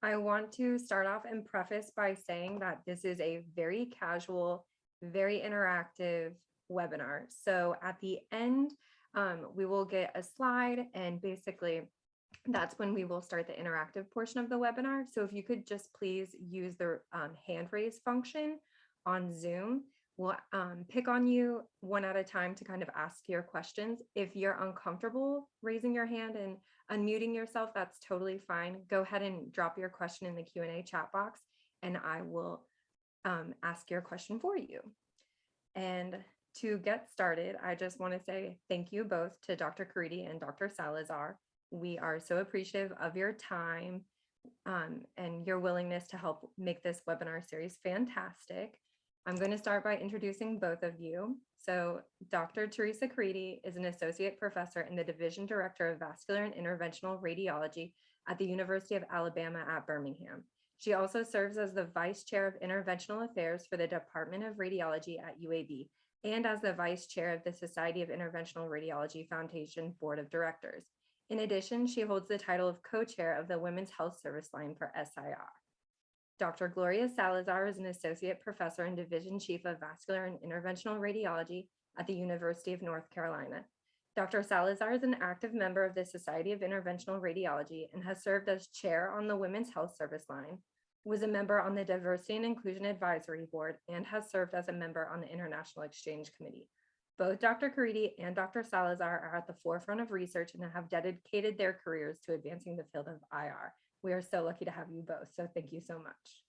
I want to start off and preface by saying that this is a very casual, very interactive webinar. So at the end, we will get a slide, and basically that's when we will start the interactive portion of the webinar. So if you could just please use the hand raise function on Zoom, we'll pick on you one at a time to kind of ask your questions. If you're uncomfortable raising your hand and unmuting yourself, that's totally fine. Go ahead and drop your question in the Q&A chat box, and I will ask your question for you. And to get started, I just want to say thank you both to Dr. Caridi and Dr. Salazar. We are so appreciative of your time and your willingness to help make this webinar series fantastic. I'm going to start by introducing both of you. So Dr. Theresa Caridi is an associate professor and the division director of vascular and interventional radiology at the University of Alabama at Birmingham. She also serves as the vice chair of interventional affairs for the Department of Radiology at UAB and as the vice chair of the Society of Interventional Radiology Foundation Board of Directors. In addition, she holds the title of co-chair of the Women's Health Service Line for SIR. Dr. Gloria Salazar is an associate professor and division chief of vascular and interventional radiology at the University of North Carolina. Dr. Salazar is an active member of the Society of Interventional Radiology and has served as chair on the Women's Health Service Line, was a member on the Diversity and Inclusion Advisory Board, and has served as a member on the International Exchange Committee. Both Dr. Caridi and Dr. Salazar are at the forefront of research and have dedicated their careers to advancing the field of IR. We are so lucky to have you both, so thank you so much.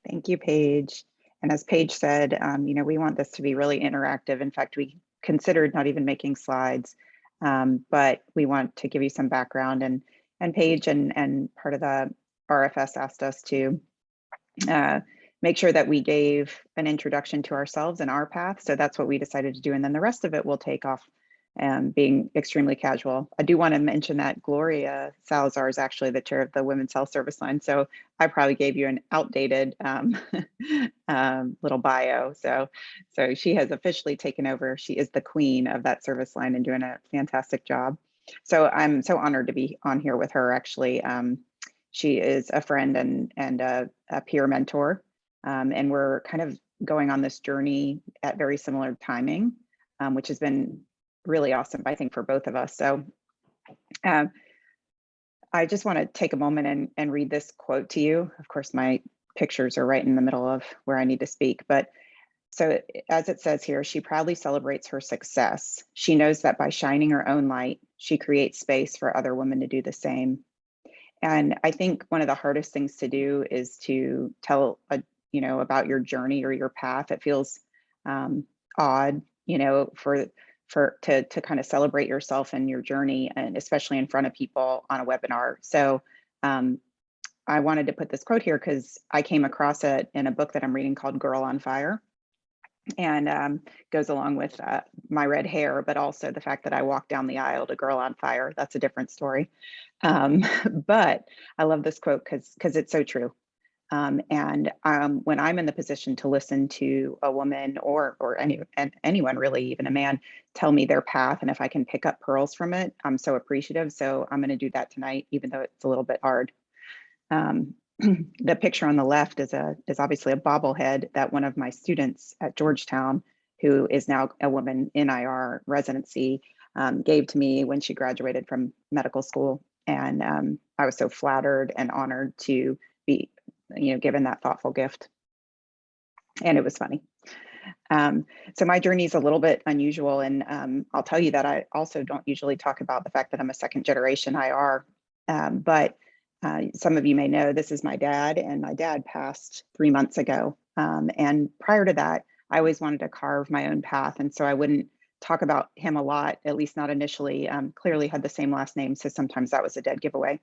Thank you, Paige. And as Paige said, we want this to be really interactive. In fact, we considered not even making slides, but we want to give you some background. And Paige and part of the RFS asked us to make sure that we gave an introduction to ourselves and our path. So that's what we decided to do. And then the rest of it will take off being extremely casual. I do want to mention that Gloria Salazar is actually the chair of the Women's Health Service Line. So I probably gave you an outdated little bio. So she has officially taken over. She is the queen of that service line and doing a fantastic job. So I'm so honored to be on here with her. Actually, she is a friend and a peer mentor. And we're kind of going on this journey at very similar timing, which has been really awesome, I think, for both of us. So I just want to take a moment and read this quote to you. Of course, my pictures are right in the middle of where I need to speak. But so as it says here, she proudly celebrates her success. She knows that by shining her own light, she creates space for other women to do the same. And I think one of the hardest things to do is to tell about your journey or your path. It feels odd, to kind of celebrate yourself and your journey, and especially in front of people on a webinar. So I wanted to put this quote here because I came across it in a book that I'm reading called Girl on Fire, and goes along with my red hair, but also the fact that I walked down the aisle to Girl on Fire. That's a different story. But I love this quote because it's so true. And when I'm in the position to listen to a woman or anyone really, even a man, tell me their path, and if I can pick up pearls from it, I'm so appreciative. So I'm going to do that tonight, even though it's a little bit hard. The picture on the left is obviously a bobblehead that one of my students at Georgetown, who is now a woman in IR residency, gave to me when she graduated from medical school. And I was so flattered and honored to be given that thoughtful gift. And it was funny. So my journey is a little bit unusual. And I'll tell you that I also don't usually talk about the fact that I'm a second generation IR. But some of you may know this is my dad, and my dad passed 3 months ago. And prior to that, I always wanted to carve my own path. And so I wouldn't talk about him a lot, at least not initially. Clearly had the same last name, so sometimes that was a dead giveaway.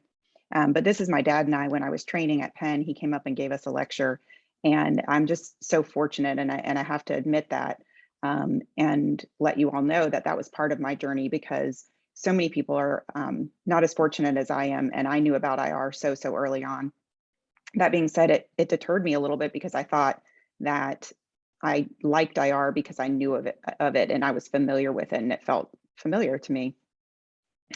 But this is my dad and I. When I was training at Penn, he came up and gave us a lecture, and I'm just so fortunate, and I have to admit that, and let you all know that was part of my journey, because so many people are not as fortunate as I am, and I knew about IR so early on. That being said, it deterred me a little bit because I thought that I liked IR because I knew of it, and I was familiar with it, and it felt familiar to me.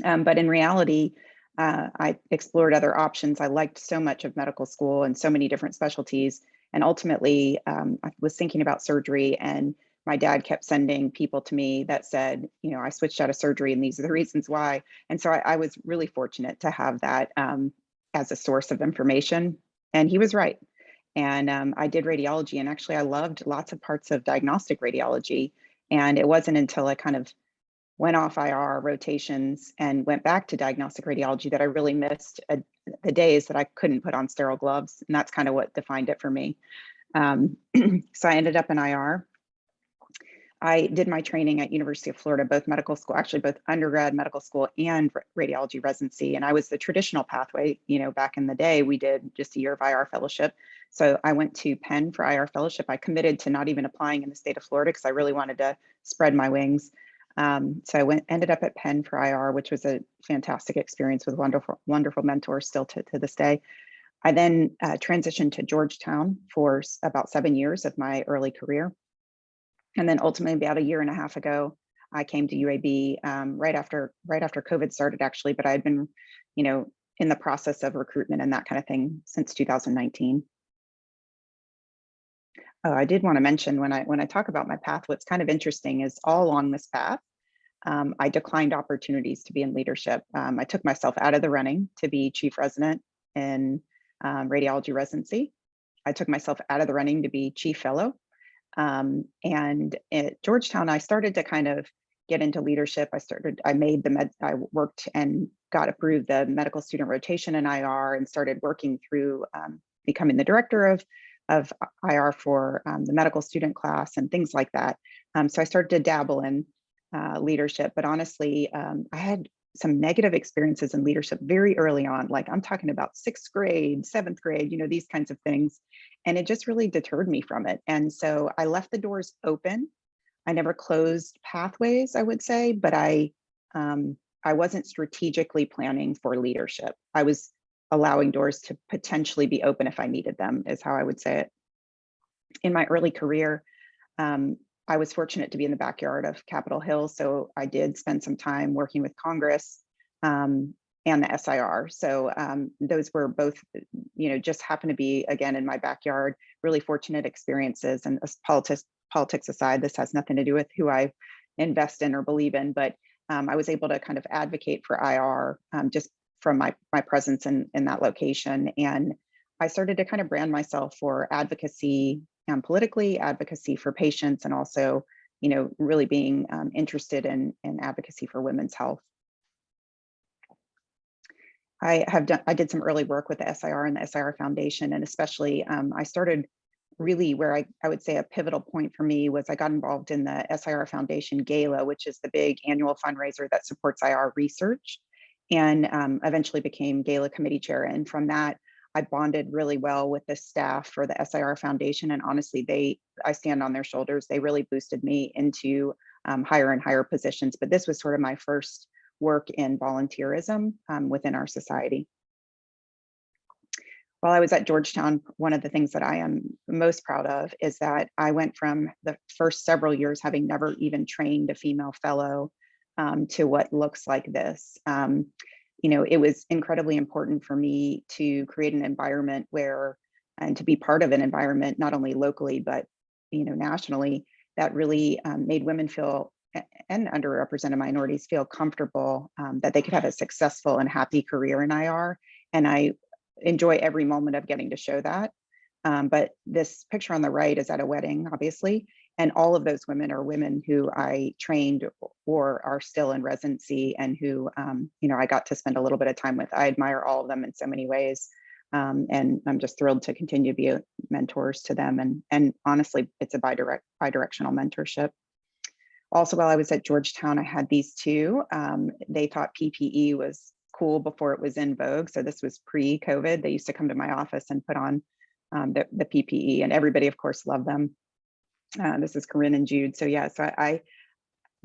But in reality, I explored other options. I liked so much of medical school and so many different specialties. And ultimately, I was thinking about surgery, and my dad kept sending people to me that said, you know, I switched out of surgery and these are the reasons why. And so I was really fortunate to have that as a source of information. And he was right. And I did radiology, and actually I loved lots of parts of diagnostic radiology. And it wasn't until I kind of went off IR rotations and went back to diagnostic radiology that I really missed the days that I couldn't put on sterile gloves. And that's kind of what defined it for me. So I ended up in IR. I did my training at University of Florida, both medical school, actually both undergrad medical school and radiology residency. And I was the traditional pathway, you know, back in the day, we did just a year of IR fellowship. So I went to Penn for IR fellowship. I committed to not even applying in the state of Florida because I really wanted to spread my wings. So I ended up at Penn for IR, which was a fantastic experience with wonderful mentors still to this day. I then transitioned to Georgetown for about 7 years of my early career. And then ultimately about a year and a half ago, I came to UAB right after COVID started, actually, but I had been, you know, in the process of recruitment and that kind of thing since 2019. Oh, I did want to mention when I talk about my path, what's kind of interesting is all along this path, I declined opportunities to be in leadership. I took myself out of the running to be chief resident in radiology residency. I took myself out of the running to be chief fellow. And at Georgetown, I started to kind of get into leadership. I worked and got approved the medical student rotation in IR and started working through becoming the director of IR for the medical student class and things like that. So I started to dabble in leadership, but honestly, I had some negative experiences in leadership very early on. Like I'm talking about 6th grade, 7th grade, you know, these kinds of things. And it just really deterred me from it. And so I left the doors open. I never closed pathways, I would say, but I wasn't strategically planning for leadership. I was allowing doors to potentially be open if I needed them, is how I would say it. In my early career, I was fortunate to be in the backyard of Capitol Hill. So I did spend some time working with Congress and the SIR. So those were both, you know, just happened to be, again, in my backyard, really fortunate experiences. And politics aside, this has nothing to do with who I invest in or believe in, but I was able to kind of advocate for IR just from my presence in that location. And I started to kind of brand myself for advocacy, politically, advocacy for patients, and also, you know, really being interested in advocacy for women's health. I did some early work with the SIR and the SIR Foundation, and especially I started really where I would say a pivotal point for me was I got involved in the SIR Foundation Gala, which is the big annual fundraiser that supports IR research, and eventually became Gala committee chair. And from that, I bonded really well with the staff for the SIR Foundation. And honestly, I stand on their shoulders. They really boosted me into higher and higher positions. But this was sort of my first work in volunteerism within our society. While I was at Georgetown, one of the things that I am most proud of is that I went from the first several years having never even trained a female fellow to what looks like this. You know, it was incredibly important for me to create an environment and to be part of an environment, not only locally, but, you know, nationally, that really made women feel, and underrepresented minorities feel comfortable that they could have a successful and happy career in IR. And I enjoy every moment of getting to show that. But this picture on the right is at a wedding, obviously. And all of those women are women who I trained or are still in residency, and who, you know, I got to spend a little bit of time with. I admire all of them in so many ways. And I'm just thrilled to continue to be mentors to them. And honestly, it's a bidirectional mentorship. Also, while I was at Georgetown, I had these two. They thought PPE was cool before it was in vogue. So this was pre-COVID. They used to come to my office and put on the PPE, and everybody, of course, loved them. This is Corinne and Jude. So yeah, so I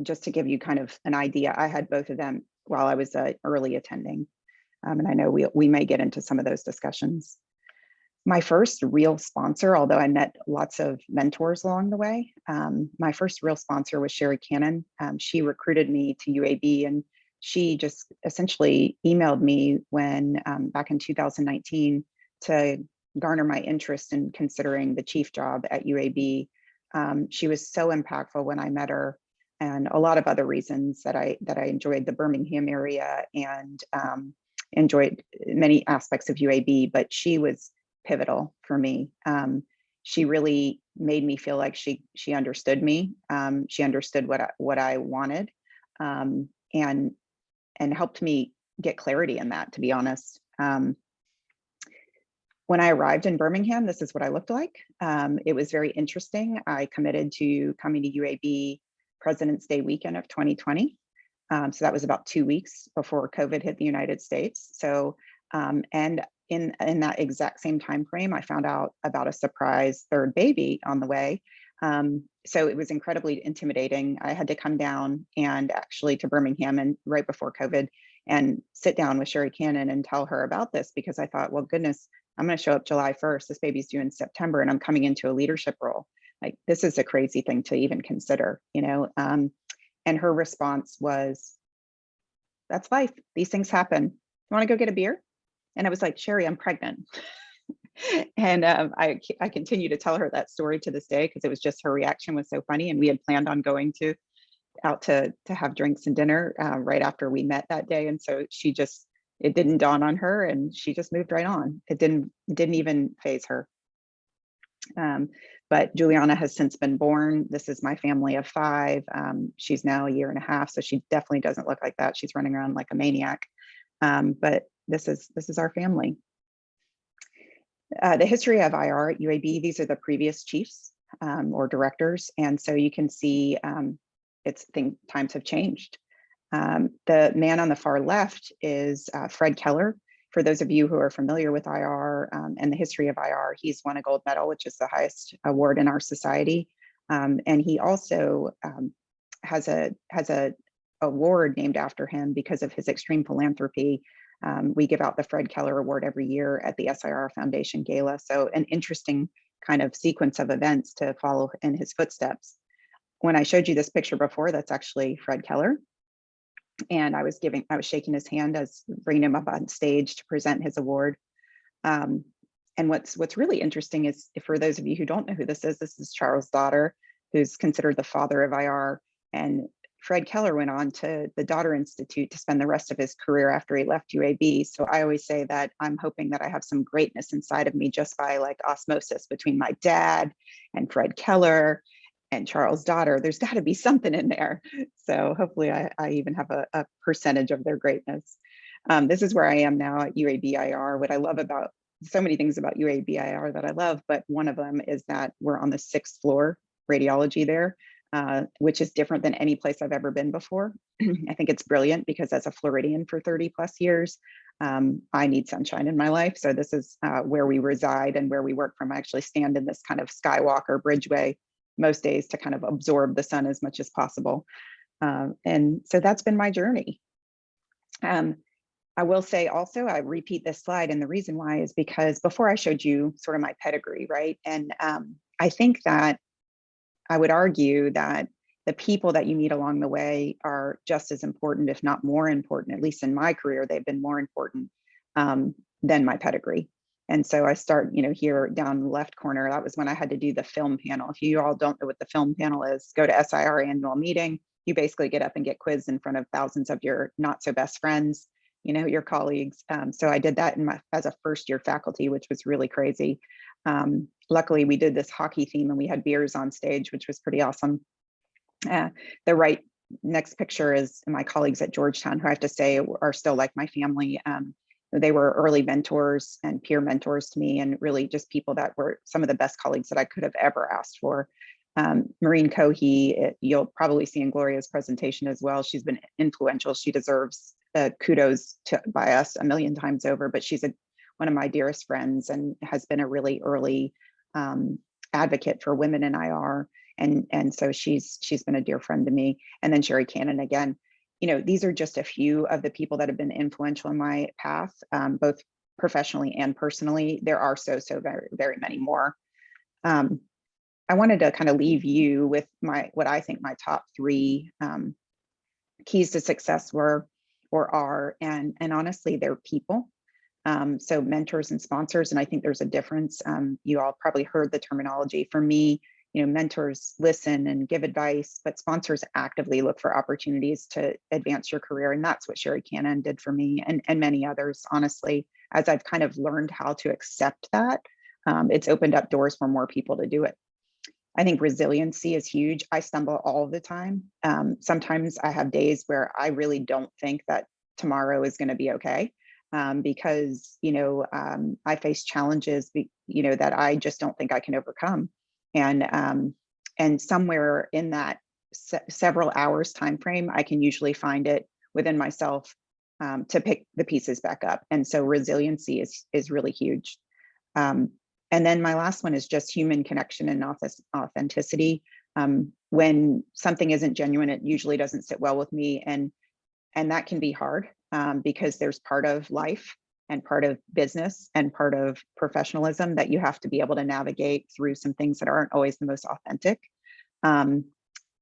just to give you kind of an idea, I had both of them while I was early attending. And I know we may get into some of those discussions. My first real sponsor, although I met lots of mentors along the way, my first real sponsor was Sherry Cannon. She recruited me to UAB, and she just essentially emailed me when back in 2019 to garner my interest in considering the chief job at UAB. She was so impactful when I met her, and a lot of other reasons that I enjoyed the Birmingham area and enjoyed many aspects of UAB, but she was pivotal for me. She really made me feel like she understood me. She understood what I wanted, and helped me get clarity in that, to be honest. When I arrived in Birmingham, this is what I looked like. It was very interesting. I committed to coming to UAB President's Day weekend of 2020. So that was about 2 weeks before COVID hit the United States. So, and in that exact same time frame, I found out about a surprise third baby on the way. So it was incredibly intimidating. I had to come down and actually to Birmingham and right before COVID and sit down with Sherry Cannon and tell her about this, because I thought, well, goodness, I'm going to show up July 1st. This baby's due in September, and I'm coming into a leadership role. Like, this is a crazy thing to even consider, you know? And her response was, that's life. These things happen. You want to go get a beer? And I was like, Sherry, I'm pregnant. And I continue to tell her that story to this day, because it was just, her reaction was so funny. And we had planned on going out to have drinks and dinner right after we met that day. And so she just, it didn't dawn on her, and she just moved right on. It didn't even faze her. But Juliana has since been born. This is my family of 5. She's now 1.5 years, so she definitely doesn't look like that. She's running around like a maniac. But this is our family. The history of IR at UAB, these are the previous chiefs or directors. And so you can see times have changed. The man on the far left is Fred Keller. For those of you who are familiar with IR and the history of IR, he's won a gold medal, which is the highest award in our society. And he also has a award named after him because of his extreme philanthropy. We give out the Fred Keller Award every year at the SIR Foundation Gala. So an interesting kind of sequence of events to follow in his footsteps. When I showed you this picture before, that's actually Fred Keller. And I was shaking his hand as bringing him up on stage to present his award. And what's really interesting is, for those of you who don't know who this is Charles' daughter, who's considered the father of IR. And Fred Keller went on to the Daughter Institute to spend the rest of his career after he left UAB. So I always say that I'm hoping that I have some greatness inside of me just by like osmosis between my dad and Fred Keller and Charles' daughter. There's got to be something in there. So hopefully I even have a percentage of their greatness. This is where I am now at UAB IR. What I love about, so many things about UAB IR that I love, but one of them is that we're on the 6th floor radiology there, which is different than any place I've ever been before. I think it's brilliant because as a Floridian for 30 plus years, I need sunshine in my life. So this is where we reside and where we work from. I actually stand in this kind of skywalker bridgeway most days to kind of absorb the sun as much as possible. And so that's been my journey. I will say also, I repeat this slide, and the reason why is because before I showed you sort of my pedigree, right? And I think that I would argue that the people that you meet along the way are just as important, if not more important. At least in my career, they've been more important than my pedigree. And so I start, here down the left corner. That was when I had to do the film panel. If you all don't know what the film panel is, go to SIR annual meeting. You basically get up and get quizzed in front of thousands of your not so best friends, your colleagues. So I did that as a first year faculty, which was really crazy. Luckily, we did this hockey theme and we had beers on stage, which was pretty awesome. The right next picture is my colleagues at Georgetown, who I have to say are still like my family. They were early mentors and peer mentors to me, and really just people that were some of the best colleagues that I could have ever asked for. Maureen Cohey, you'll probably see in Gloria's presentation as well. She's been influential. She deserves kudos by us a million times over, but she's one of my dearest friends and has been a really early advocate for women in IR. And so she's been a dear friend to me. And then Sherry Cannon again. These are just a few of the people that have been influential in my path, both professionally and personally. There are so very, very many more. I wanted to kind of leave you with what I think my top 3 keys to success were. or are, and honestly, they're people. So mentors and sponsors, and I think there's a difference. You all probably heard the terminology. For me, mentors listen and give advice, but sponsors actively look for opportunities to advance your career. And that's what Sherry Cannon did for me, and many others, honestly, as I've kind of learned how to accept that. It's opened up doors for more people to do it. I think resiliency is huge. I stumble all the time. Sometimes I have days where I really don't think that tomorrow is going to be okay, because I face challenges that I just don't think I can overcome, and somewhere in that several hours time frame, I can usually find it within myself to pick the pieces back up. And so resiliency is really huge. And then my last one is just human connection and authenticity. When something isn't genuine, it usually doesn't sit well with me. And that can be hard because there's part of life and part of business and part of professionalism that you have to be able to navigate through some things that aren't always the most authentic.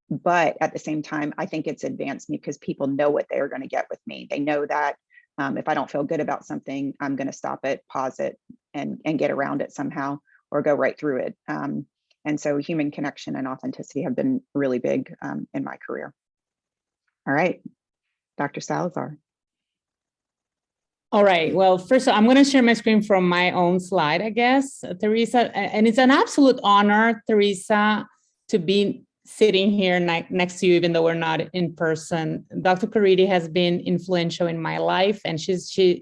But at the same time, I think it's advanced me because people know what they're going to get with me. They know that if I don't feel good about something, I'm going to stop it, pause it, and get around it somehow, or go right through it. And so human connection and authenticity have been really big in my career. All right, Dr. Salazar. All right. Well, first, I'm going to share my screen from my own slide, I guess, Theresa. And it's an absolute honor, Theresa, to be sitting here next to you, even though we're not in person. Dr. Caridi has been influential in my life, and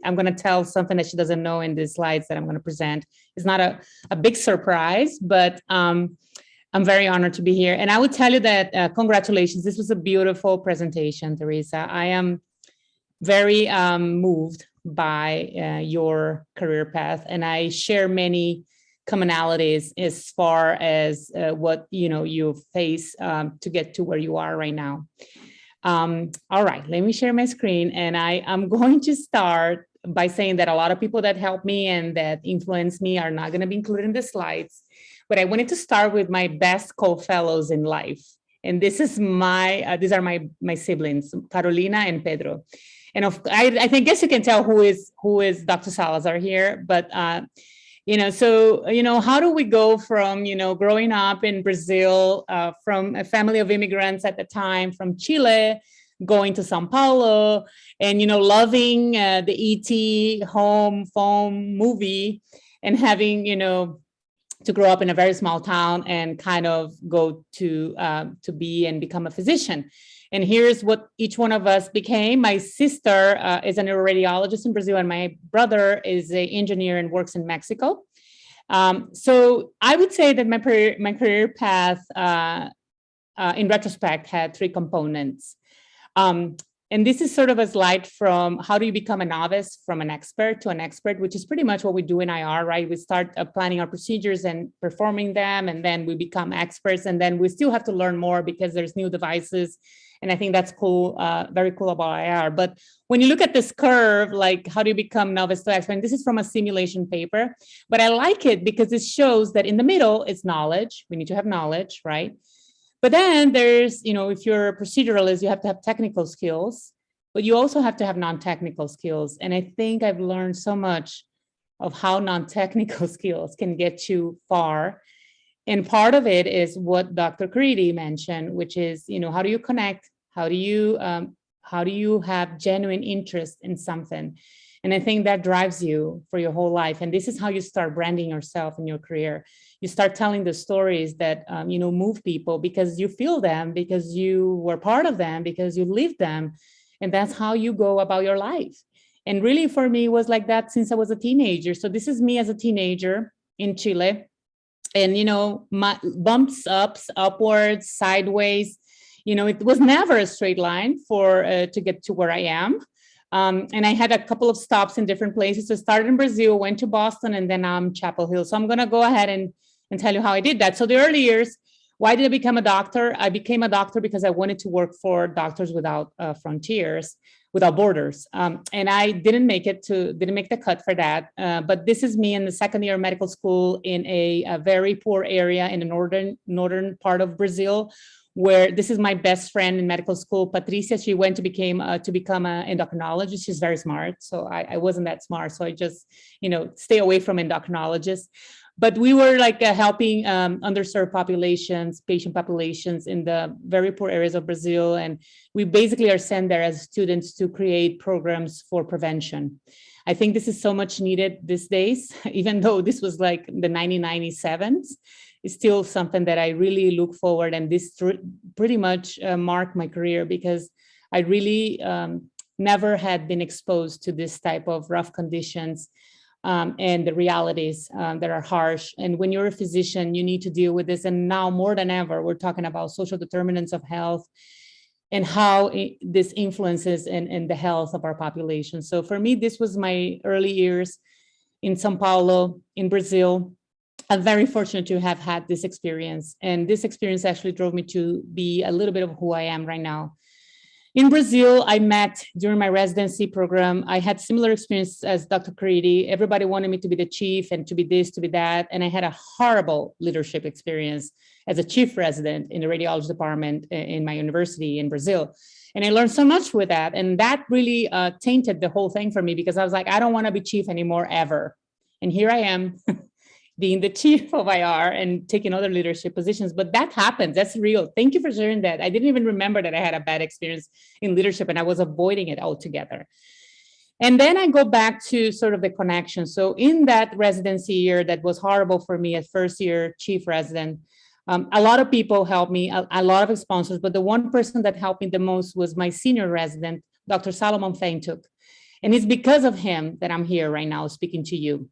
I'm going to tell something that she doesn't know in the slides that I'm going to present. It's not a big surprise, but I'm very honored to be here. And I would tell you that congratulations. This was a beautiful presentation, Theresa. I am very moved by your career path, and I share many commonalities as far as what you face to get to where you are right now. All right, let me share my screen, and I'm going to start by saying that a lot of people that help me and that influence me are not going to be included in the slides, but I wanted to start with my best co-fellows in life, and this is these are my siblings, Carolina and Pedro. And I guess you can tell who is Dr. Salazar here, but so how do we go from growing up in Brazil, from a family of immigrants at the time, from Chile, going to Sao Paulo, and loving the E.T. home phone movie, and having to grow up in a very small town and kind of go to be and become a physician. And here's what each one of us became. My sister is a neuroradiologist in Brazil, and my brother is an engineer and works in Mexico. So I would say that my career path, in retrospect, had three components. And this is sort of a slide from how do you become a novice from an expert to an expert, which is pretty much what we do in IR, right? We start planning our procedures and performing them, and then we become experts, and then we still have to learn more because there's new devices. And I think that's cool, very cool about IR. But when you look at this curve, like how do you become novice to expert? And this is from a simulation paper, but I like it because it shows that in the middle is knowledge. We need to have knowledge, right? But then there's, if you're a proceduralist, you have to have technical skills, but you also have to have non-technical skills. And I think I've learned so much of how non-technical skills can get you far. And part of it is what Dr. Caridi mentioned, which is, how do you connect? How do you have genuine interest in something? And I think that drives you for your whole life. And this is how you start branding yourself in your career. You start telling the stories that, move people because you feel them, because you were part of them, because you lived them. And that's how you go about your life. And really for me, it was like that since I was a teenager. So this is me as a teenager in Chile. And, my bumps, ups, upwards, sideways, it was never a straight line to get to where I am. And I had a couple of stops in different places. So I started in Brazil, went to Boston, and then Chapel Hill. So I'm going to go ahead and tell you how I did that. So the early years, why did I become a doctor? I became a doctor because I wanted to work for Doctors Without Frontiers, Without Borders. And I didn't make the cut for that. But this is me in the second year of medical school in a very poor area in the northern part of Brazil, where this is my best friend in medical school, Patricia. She went to become an endocrinologist. She's very smart. So I wasn't that smart. So I just, stay away from endocrinologists. But we were like helping underserved populations, patient populations in the very poor areas of Brazil. And we basically are sent there as students to create programs for prevention. I think this is so much needed these days, even though this was like the 1997s. It's still something that I really look forward, and this pretty much marked my career because I really never had been exposed to this type of rough conditions and the realities that are harsh. And when you're a physician, you need to deal with this. And now more than ever, we're talking about social determinants of health and how this influences in the health of our population. So for me, this was my early years in São Paulo, in Brazil. I'm very fortunate to have had this experience. And this experience actually drove me to be a little bit of who I am right now. In Brazil, I met during my residency program. I had similar experience as Dr. Caridi. Everybody wanted me to be the chief and to be this, to be that. And I had a horrible leadership experience as a chief resident in the radiology department in my university in Brazil. And I learned so much with that. And that really tainted the whole thing for me because I was like, I don't want to be chief anymore, ever. And here I am. Being the chief of IR and taking other leadership positions, but that happens, that's real. Thank you for sharing that. I didn't even remember that I had a bad experience in leadership and I was avoiding it altogether. And then I go back to sort of the connection. So in that residency year that was horrible for me as first year chief resident, a lot of people helped me, a lot of sponsors, but the one person that helped me the most was my senior resident, Dr. Fantuk. And it's because of him that I'm here right now speaking to you.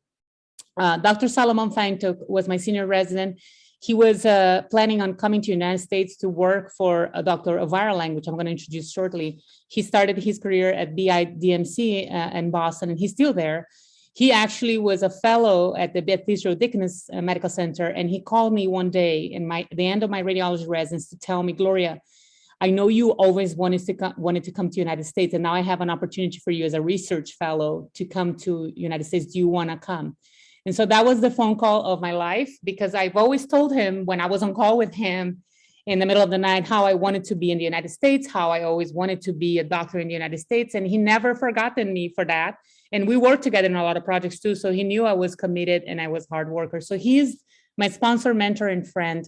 Dr. Fantuk was my senior resident. He was planning on coming to the United States to work for a doctor of viral language, I'm going to introduce shortly. He started his career at BIDMC in Boston, and he's still there. He actually was a fellow at the Bethesda Deaconess Medical Center, and he called me one day in the end of my radiology residence to tell me, Gloria, I know you always wanted to come to the United States, and now I have an opportunity for you as a research fellow to come to the United States. Do you want to come? And so that was the phone call of my life, because I've always told him when I was on call with him in the middle of the night, how I wanted to be in the United States, how I always wanted to be a doctor in the United States. And he never forgotten me for that. And we worked together in a lot of projects too. So he knew I was committed and I was hard worker. So he's my sponsor, mentor, and friend.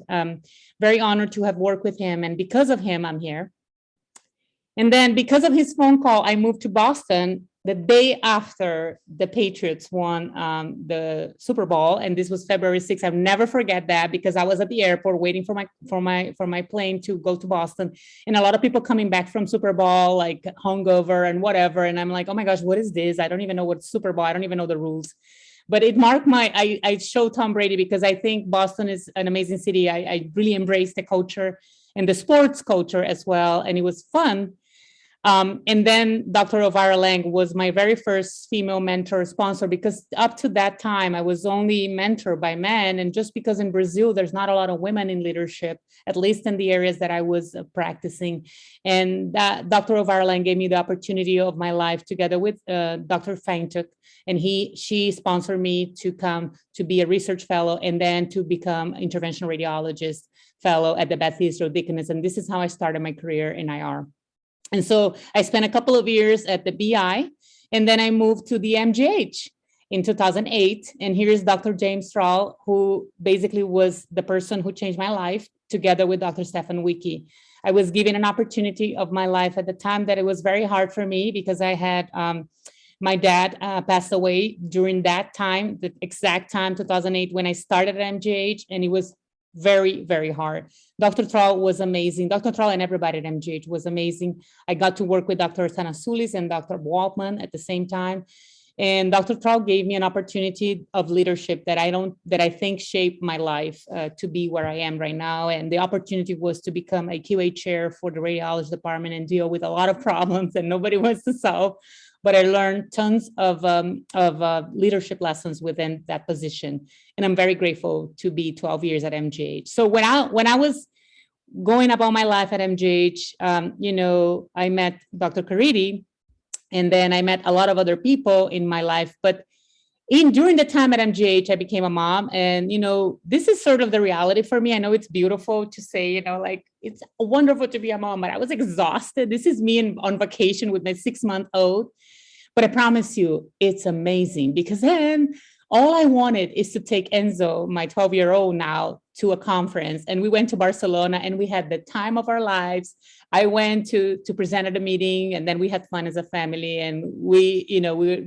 Very honored to have worked with him. And because of him, I'm here. And then because of his phone call, I moved to Boston the day after the Patriots won the Super Bowl, and this was February 6th. I'll never forget that because I was at the airport waiting for my plane to go to Boston, and a lot of people coming back from Super Bowl like hungover and whatever, and I'm like, oh my gosh, what is this? I don't even know what's Super Bowl. I don't even know the rules. But it marked I showed Tom Brady because I think Boston is an amazing city. I really embraced the culture and the sports culture as well, and it was fun. And then Dr. Elvira Lang was my very first female mentor sponsor, because up to that time, I was only mentored by men. And just because in Brazil, there's not a lot of women in leadership, at least in the areas that I was practicing. And that Dr. Elvira Lang gave me the opportunity of my life together with Dr. Fantuk. And she sponsored me to come to be a research fellow and then to become interventional radiologist fellow at the Bethesda Deaconess. And this is how I started my career in IR. And so I spent a couple of years at the BI, and then I moved to the MGH in 2008. And here's Dr. James Strahl, who basically was the person who changed my life, together with Dr. Stefan Wicki. I was given an opportunity of my life at the time that it was very hard for me because I had my dad passed away during that time, the exact time, 2008, when I started at MGH, and it was very, very hard. Dr. Strahl was amazing. Dr. Strahl and everybody at MGH was amazing. I got to work with Dr. Tanasulis and Dr. Goldman at the same time. And Dr. Strahl gave me an opportunity of leadership that I think shaped my life to be where I am right now. And the opportunity was to become a QA chair for the radiology department and deal with a lot of problems that nobody wants to solve. But I learned tons of leadership lessons within that position. And I'm very grateful to be 12 years at MGH. So when I was going about my life at MGH, I met Dr. Caridi, and then I met a lot of other people in my life. But during the time at MGH, I became a mom, and this is sort of the reality for me. I know it's beautiful to say, like it's wonderful to be a mom, but I was exhausted. This is me on vacation with my 6-month-old, but I promise you, it's amazing, because then all I wanted is to take Enzo, my 12-year-old now, to a conference, and we went to Barcelona, and we had the time of our lives. I went to present at a meeting, and then we had fun as a family, and we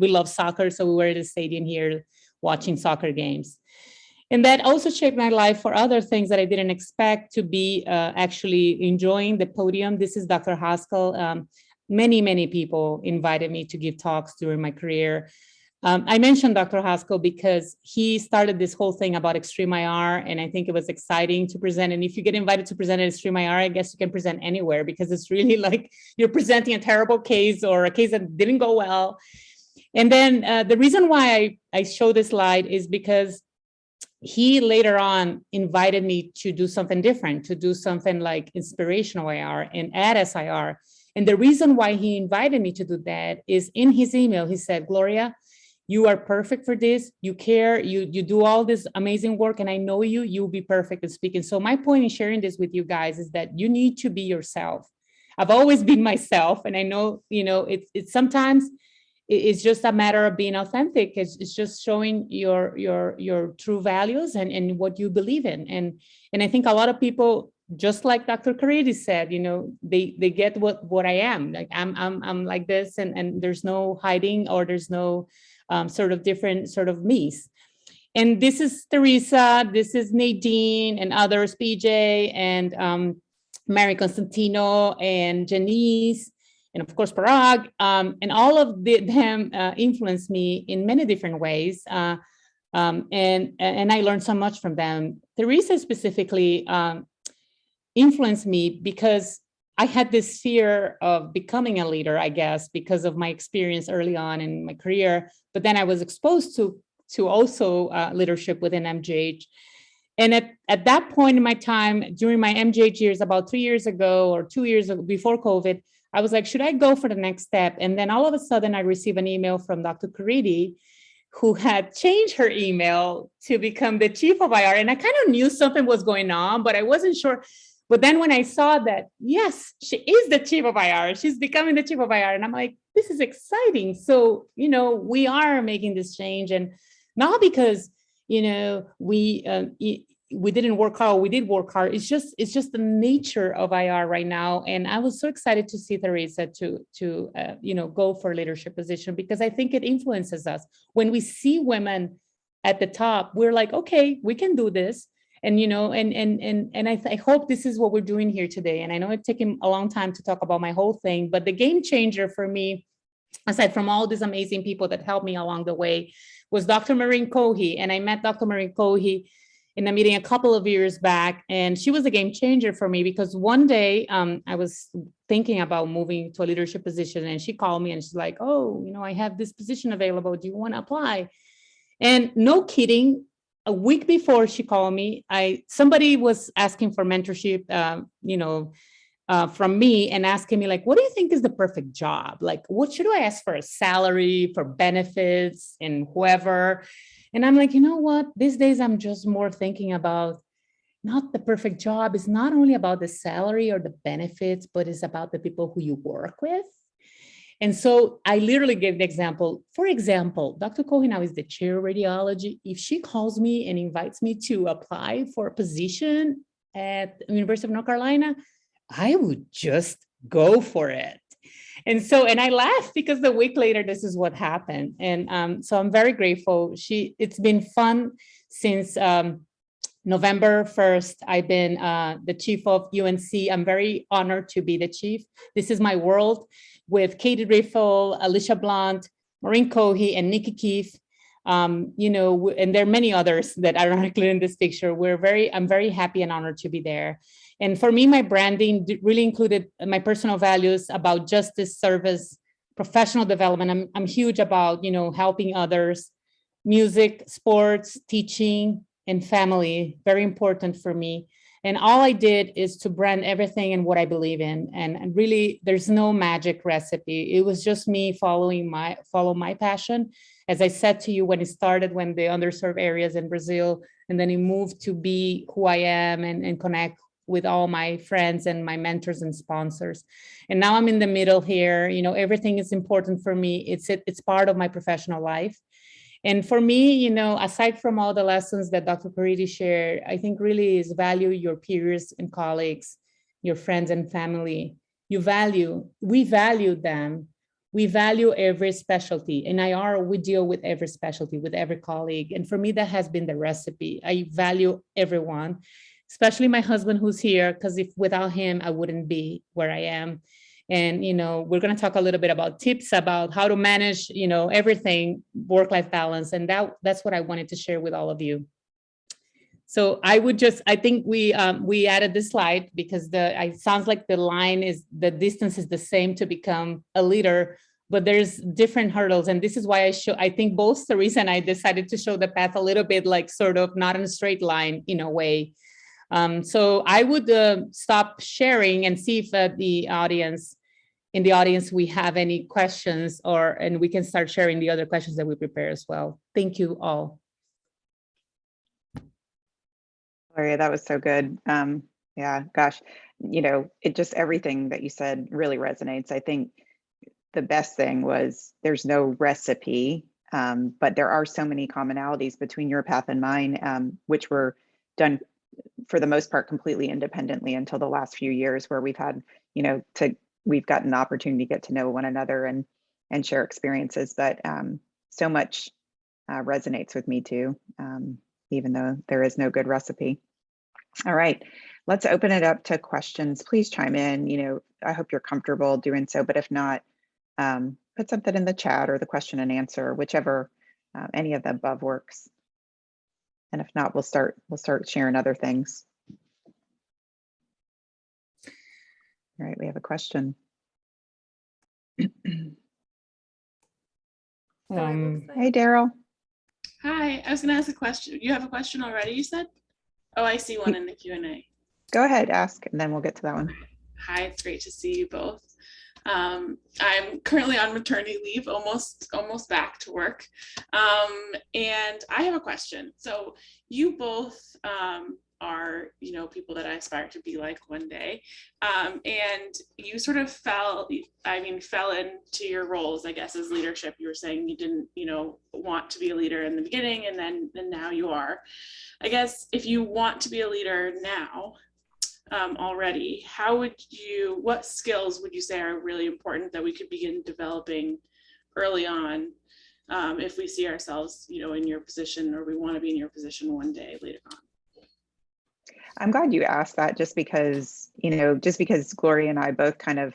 love soccer, so we were at the stadium here watching soccer games. And that also shaped my life for other things that I didn't expect to be actually enjoying the podium. This is Dr. Haskell. Many people invited me to give talks during my career. I mentioned Dr. Haskell because he started this whole thing about extreme IR, and I think it was exciting to present. And if you get invited to present at extreme IR, I guess you can present anywhere, because it's really like you're presenting a terrible case or a case that didn't go well. And then the reason why I show this slide is because he later on invited me to do something different, to do something like inspirational IR and add SIR. And the reason why he invited me to do that is in his email, he said, Gloria, you are perfect for this. You care, you do all this amazing work, and I know you'll be perfect at speaking. So my point in sharing this with you guys is that you need to be yourself. I've always been myself, and I know, it's sometimes it's just a matter of being authentic. It's just showing your true values and what you believe in. And I think a lot of people, just like Dr. Caridi said, they get what I am. Like I'm like this, and there's no hiding, or there's no sort of different sort of me's. And this is Theresa, this is Nadine, and others, PJ, and Mary Constantino, and Janice, and of course Parag, and all of them influenced me in many different ways, and I learned so much from them. Theresa specifically influenced me because I had this fear of becoming a leader, I guess, because of my experience early on in my career. But then I was exposed to also leadership within MGH. And at that point in my time, during my MGH years, about 3 years ago or 2 years ago, before COVID, I was like, should I go for the next step? And then all of a sudden I received an email from Dr. Caridi, who had changed her email to become the chief of IR. And I kind of knew something was going on, but I wasn't sure. But then when I saw that, yes, she is the chief of IR, she's becoming the chief of IR. And I'm like, this is exciting. So, we are making this change. And not because, we didn't work hard, we did work hard. It's just the nature of IR right now. And I was so excited to see Theresa to go for a leadership position, because I think it influences us. When we see women at the top, we're like, okay, we can do this. And, I hope this is what we're doing here today. And I know it's taken a long time to talk about my whole thing, but the game changer for me, aside from all these amazing people that helped me along the way, was Dr. Maureen Cohey. And I met Dr. Maureen Cohey in a meeting a couple of years back. And she was a game changer for me, because one day I was thinking about moving to a leadership position, and she called me and she's like, oh, I have this position available. Do you want to apply? And no kidding, a week before she called me, somebody was asking for mentorship, from me, and asking me, like, what do you think is the perfect job? Like, what should I ask for? A salary, for benefits, and whoever. And I'm like, you know what? These days, I'm just more thinking about not the perfect job. It's not only about the salary or the benefits, but it's about the people who you work with. And so I literally gave the example. For example, Dr. Cohen now is the chair of radiology. If she calls me and invites me to apply for a position at the University of North Carolina, I would just go for it. And I laughed, because the week later, this is what happened. And so I'm very grateful. It's been fun since November 1st. I've been the chief of UNC. I'm very honored to be the chief. This is my world, with Katie Riffle, Alicia Blunt, Maureen Cohey, and Nikki Keefe. And there are many others that are not included in this picture. I'm very happy and honored to be there. And for me, my branding really included my personal values about justice, service, professional development. I'm huge about, helping others, music, sports, teaching, and family, very important for me. And all I did is to brand everything in what I believe in. And really, there's no magic recipe. It was just me follow my passion as I said to you, when it started, when the underserved areas in Brazil, and then it moved to be who I am and connect with all my friends and my mentors and sponsors. And now I'm in the middle here. You know, everything is important for me. It's part of my professional life. And for me, you know, aside from all the lessons that Dr. Caridi shared, I think really is value your peers and colleagues, your friends and family. We value them. We value every specialty. In IR, we deal with every specialty, with every colleague. And for me, that has been the recipe. I value everyone, especially my husband who's here, because if without him, I wouldn't be where I am. And, you know, we're going to talk a little bit about tips about how to manage, you know, everything, work-life balance. And that's what I wanted to share with all of you. So I think we added this slide because it sounds like the distance is the same to become a leader, but there's different hurdles. And this is why I think both Theresa and I decided to show the path a little bit like sort of not in a straight line in a way. So I would stop sharing and see if in the audience we have any questions, and we can start sharing the other questions that we prepare as well. Thank you all. Gloria, that was so good. Yeah, gosh, you know, everything that you said really resonates. I think the best thing was there's no recipe, but there are so many commonalities between your path and mine, which were done for the most part completely independently until the last few years, where we've had, you know, we've gotten the opportunity to get to know one another and share experiences. But so much resonates with me too, even though there is no good recipe. All right, let's open it up to questions. Please chime in. You know, I hope you're comfortable doing so, but if not, put something in the chat or the question and answer, whichever, any of the above works. And if not, we'll start sharing other things. All right, we have a question. Hey, Daryl. Hi, I was going to ask a question. You have a question already, you said? Oh, I see one in the Q&A. Go ahead, ask, and then we'll get to that one. Hi, it's great to see you both. I'm currently on maternity leave, almost back to work. And I have a question. So you both are, you know, people that I aspire to be like one day. And you sort of fell into your roles, I guess, as leadership. You were saying you didn't, you know, want to be a leader in the beginning, and then now you are. I guess if you want to be a leader now, already, what skills would you say are really important that we could begin developing early on, if we see ourselves, you know, in your position, or we want to be in your position one day later on? I'm glad you asked that, just because Gloria and I both kind of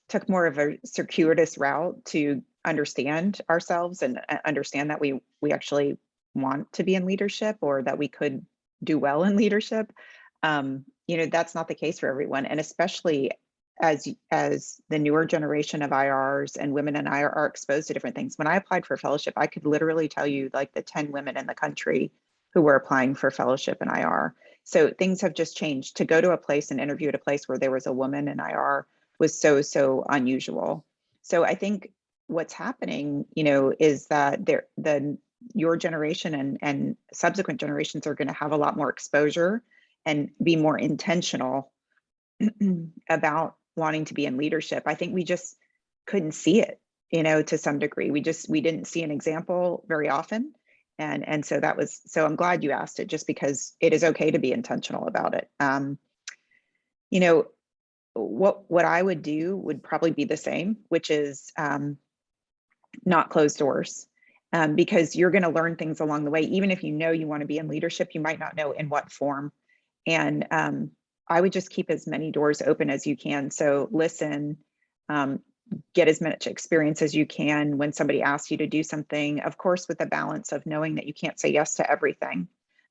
took more of a circuitous route to understand ourselves and understand that we actually want to be in leadership, or that we could do well in leadership. You know, that's not the case for everyone. And especially as the newer generation of IRs and women in IR are exposed to different things. When I applied for fellowship, I could literally tell you like the 10 women in the country who were applying for fellowship in IR. So things have just changed. To go to a place and interview at a place where there was a woman in IR was so unusual. So I think what's happening, you know, is that your generation and subsequent generations are going to have a lot more exposure and be more intentional about wanting to be in leadership. I think we just couldn't see it, you know, to some degree. We didn't see an example very often. And so I'm glad you asked it, just because it is okay to be intentional about it. You know, what I would do would probably be the same, which is not close doors. Because you're going to learn things along the way. Even if you know you want to be in leadership, you might not know in what form. And I would just keep as many doors open as you can. So listen, get as much experience as you can when somebody asks you to do something, of course, with the balance of knowing that you can't say yes to everything.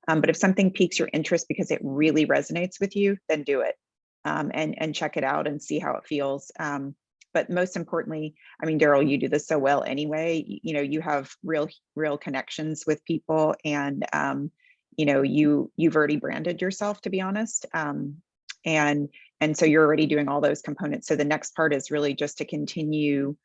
But if something piques your interest because it really resonates with you, then do it, and check it out and see how it feels. But most importantly, I mean, Daryl, you do this so well anyway. You know, you have real connections with people, and you know, you've already branded yourself, to be honest. And so you're already doing all those components. So the next part is really just to continue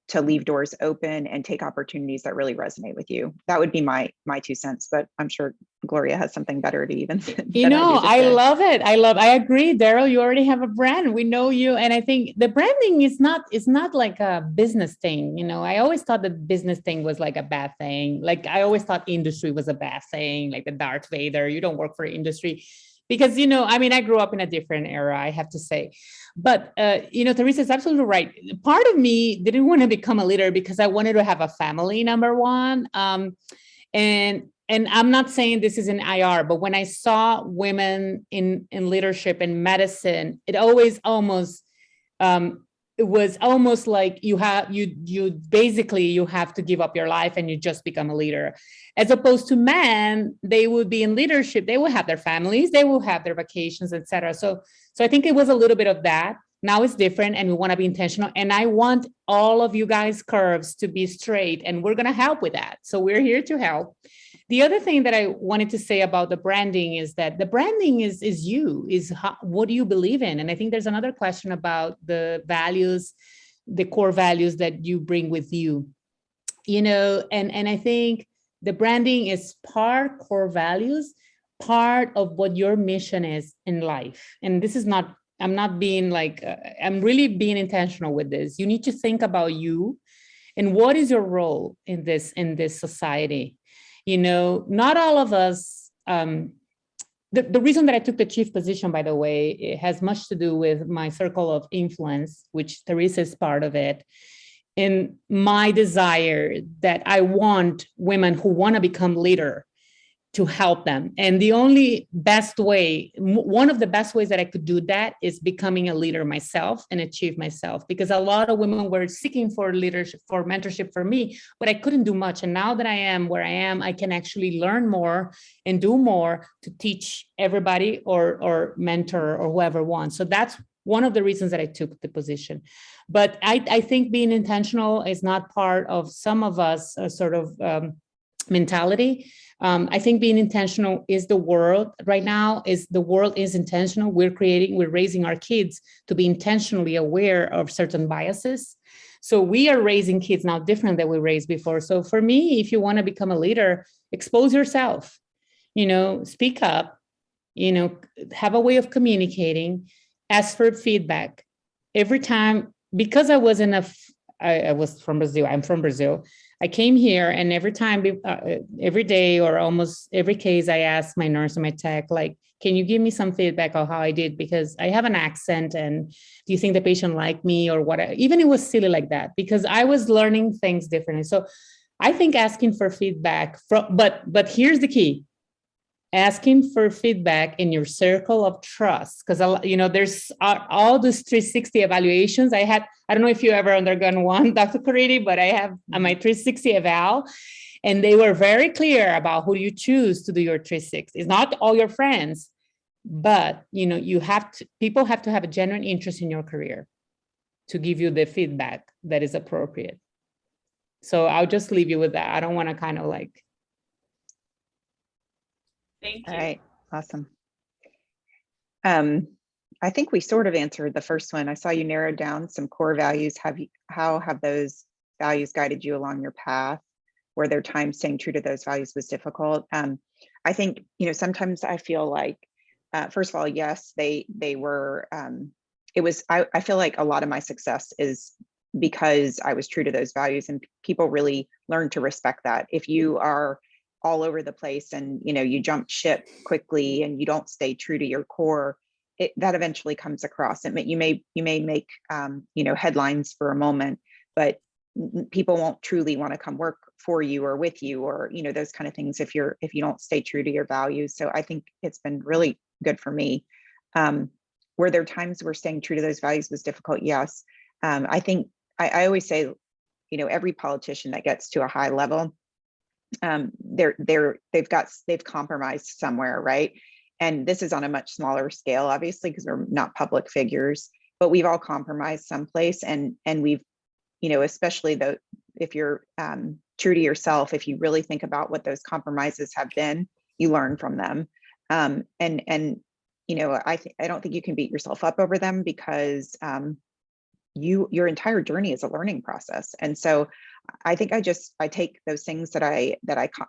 to leave doors open and take opportunities that really resonate with you. That would be my 2 cents, but I'm sure Gloria has something better to even. I love it. I agree, Daryl. You already have a brand. We know you, and I think the branding is not like a business thing. I always thought the business thing was like a bad thing. Like I always thought industry was a bad thing, like the Darth Vader. You don't work for industry. Because, I grew up in a different era, I have to say. But, Theresa is absolutely right. Part of me didn't want to become a leader because I wanted to have a family, number one. And I'm not saying this is an IR, but when I saw women in leadership and medicine, it was almost like you have to give up your life and you just become a leader. As opposed to men, they would be in leadership, they will have their families, they will have their vacations, etc. So I think it was a little bit of that. Now it's different and we want to be intentional. And I want all of you guys' curves to be straight, and we're going to help with that. So we're here to help. The other thing that I wanted to say about the branding is that the branding is what do you believe in? And I think there's another question about the values, the core values that you bring with you, and I think the branding is part core values, part of what your mission is in life. And this is not, I'm not being like, I'm really being intentional with this. You need to think about you and what is your role in this society. Not all of us, the reason that I took the chief position, by the way, it has much to do with my circle of influence, which Theresa is part of it, and my desire that I want women who want to become leader to help them. And the only best way, one of the best ways that I could do that is becoming a leader myself and achieve myself, because a lot of women were seeking for leadership, for mentorship for me, but I couldn't do much. And now that I am where I am, I can actually learn more and do more to teach everybody or mentor or whoever wants. So that's one of the reasons that I took the position. But I think being intentional is not part of some of us sort of mentality. I think being intentional is the world right now, the world is intentional. We're raising our kids to be intentionally aware of certain biases. So we are raising kids now different than we raised before. So for me, if you want to become a leader, expose yourself, speak up, have a way of communicating, ask for feedback. Every time, because I was from Brazil, I'm from Brazil. I came here, and every time, every day or almost every case, I asked my nurse and my tech, like, can you give me some feedback on how I did? Because I have an accent, and do you think the patient liked me or what? Even it was silly like that, because I was learning things differently. So I think asking for feedback, but here's the key. Asking for feedback in your circle of trust, because there's all these 360 evaluations. I don't know if you ever undergone one, Dr. Caridi, but I have my 360 eval, and they were very clear about who you choose to do your 360. It's not all your friends, but people have to have a genuine interest in your career to give you the feedback that is appropriate. So I'll just leave you with that. I don't want to kind of like. Thank you. All right, awesome. I think we sort of answered the first one. I saw you narrowed down some core values. How have those values guided you along your path? Were there times staying true to those values was difficult? I think, sometimes I feel like, first of all, yes, they were, I feel like a lot of my success is because I was true to those values, and people really learn to respect that. If you are all over the place and you jump ship quickly and you don't stay true to your core, that eventually comes across. You may make headlines for a moment, but people won't truly want to come work for you or with you, or those kind of things if you don't stay true to your values. So I think it's been really good for me. Were there times where staying true to those values was difficult? Yes. I think I always say, every politician that gets to a high level, they've compromised somewhere, right? And this is on a much smaller scale, obviously, because we're not public figures, but we've all compromised someplace, and we've, especially if you're true to yourself, if you really think about what those compromises have been, you learn from them. I don't think you can beat yourself up over them, because your entire journey is a learning process. And so I think I take those things that I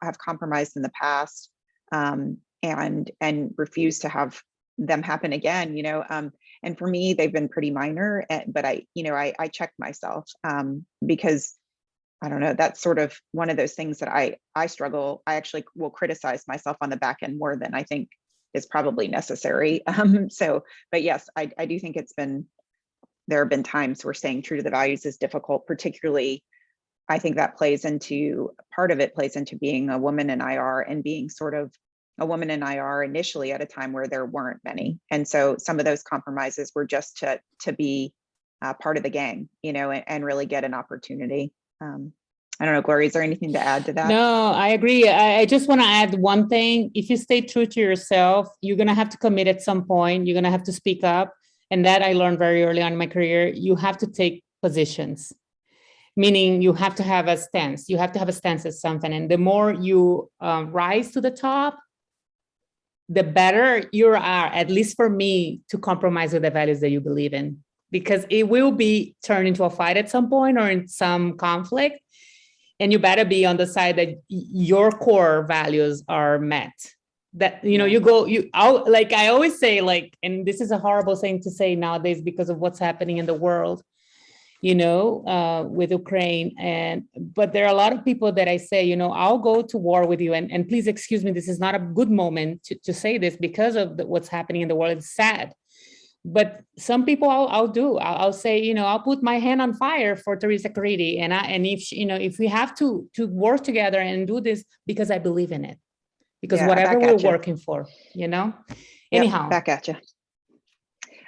have compromised in the past, and refuse to have them happen again, and for me, they've been pretty minor, but I check myself, because I don't know, that's sort of one of those things that I struggle. I actually will criticize myself on the back end more than I think is probably necessary. But yes, I do think there have been times where staying true to the values is difficult, particularly I think that part of it plays into being a woman in IR and being sort of a woman in IR initially at a time where there weren't many. And so some of those compromises were just to be part of the gang, and really get an opportunity. I don't know, Gloria, is there anything to add to that? No, I agree. I just want to add one thing. If you stay true to yourself, you're going to have to commit at some point. You're going to have to speak up. And that I learned very early on in my career. You have to take positions, meaning you have to have a stance. You have to have a stance at something. And the more you rise to the top, the better you are, at least for me, to compromise with the values that you believe in, because it will be turned into a fight at some point or in some conflict. And you better be on the side that your core values are met. That, I always say, and this is a horrible thing to say nowadays because of what's happening in the world, with Ukraine. But there are a lot of people that I say, I'll go to war with you. And please excuse me, this is not a good moment to say this because of what's happening in the world. It's sad. But some people I'll say, I'll put my hand on fire for Theresa Caridi. And if we have to work together and do this, because I believe in it, because whatever we're working for, anyhow. Back at you.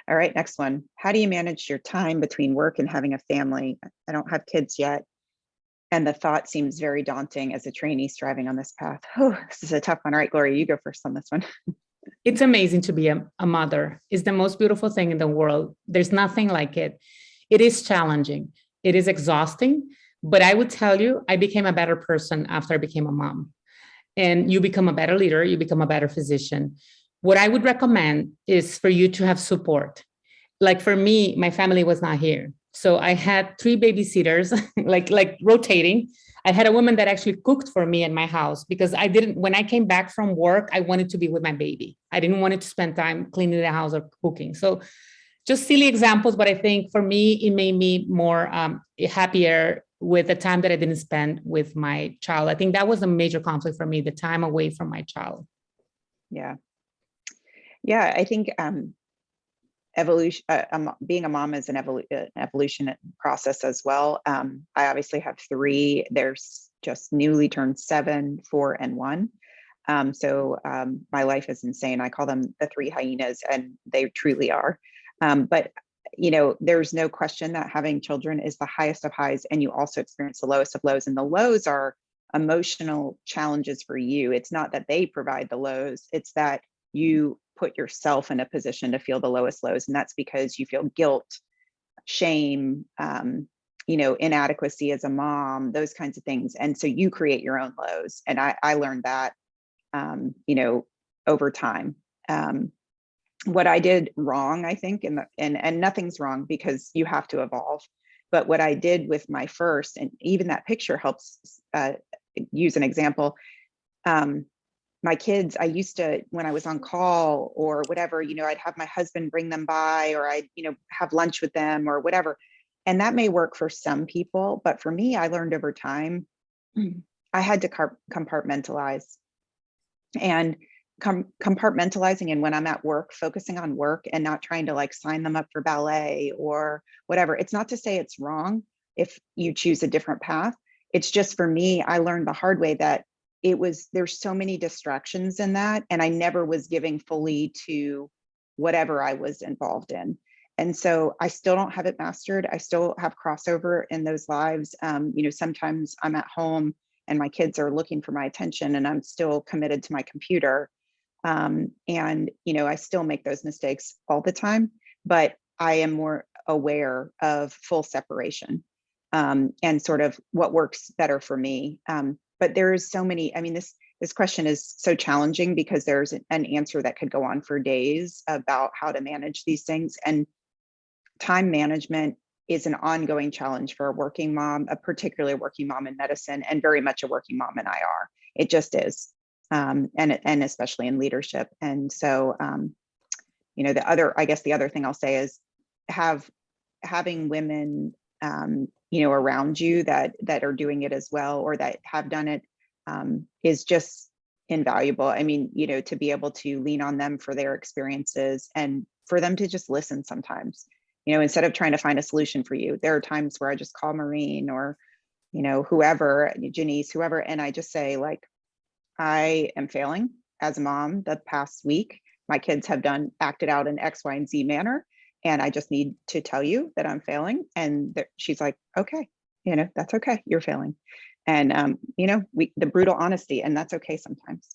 All right, next one. How do you manage your time between work and having a family? I don't have kids yet, and the thought seems very daunting as a trainee striving on this path. Oh, this is a tough one. All right, Gloria, you go first on this one. It's amazing to be a mother. It's the most beautiful thing in the world. There's nothing like it. It is challenging. It is exhausting. But I would tell you, I became a better person after I became a mom. And you become a better leader. You become a better physician. What I would recommend is for you to have support. Like for me, my family was not here. So I had 3 babysitters, like rotating. I had a woman that actually cooked for me in my house because when I came back from work, I wanted to be with my baby. I didn't want to spend time cleaning the house or cooking. So just silly examples, but I think for me, it made me more happier with the time that I didn't spend with my child. I think that was a major conflict for me, the time away from my child. Yeah. Yeah, I think evolution, being a mom is an evolution process as well. I obviously have 3. There's just newly turned 7, 4, and 1. So my life is insane. I call them the 3 hyenas, and they truly are. But there's no question that having children is the highest of highs, and you also experience the lowest of lows. And the lows are emotional challenges for you. It's not that they provide the lows, it's that you put yourself in a position to feel the lowest lows. And that's because you feel guilt, shame, inadequacy as a mom, those kinds of things. And so you create your own lows. And I learned that, over time. What I did wrong, I think, and nothing's wrong because you have to evolve. But what I did with my first, and even that picture helps use an example. My kids, I used to, when I was on call or whatever, I'd have my husband bring them by, or I'd, have lunch with them or whatever. And that may work for some people, but for me, I learned over time, I had to compartmentalize. And compartmentalizing, and when I'm at work, focusing on work and not trying to sign them up for ballet or whatever. It's not to say it's wrong if you choose a different path. It's just, for me, I learned the hard way that there's so many distractions in that, and I never was giving fully to whatever I was involved in. And so I still don't have it mastered. I still have crossover in those lives. Sometimes I'm at home and my kids are looking for my attention and I'm still committed to my computer. I still make those mistakes all the time, but I am more aware of full separation and sort of what works better for me. But there is so many, this question is so challenging because there's an answer that could go on for days about how to manage these things. And time management is an ongoing challenge for a working mom, a particularly working mom in medicine, and very much a working mom in IR. It just is, and especially in leadership. And so, you know, I guess the other thing I'll say is having women, you know, around you that are doing it as well, or that have done it, is just invaluable. I mean, you know, to be able to lean on them for their experiences and for them to just listen sometimes, you know, instead of trying to find a solution for you. There are times where I just call Maureen or, you know, whoever, Janice, whoever, and I just say, like, I am failing as a mom the past week. My kids have acted out in X, Y, and Z manner. And I just need to tell you that I'm failing. And she's like, okay, you know, that's okay. You're failing. And, you know, the brutal honesty, and that's okay sometimes.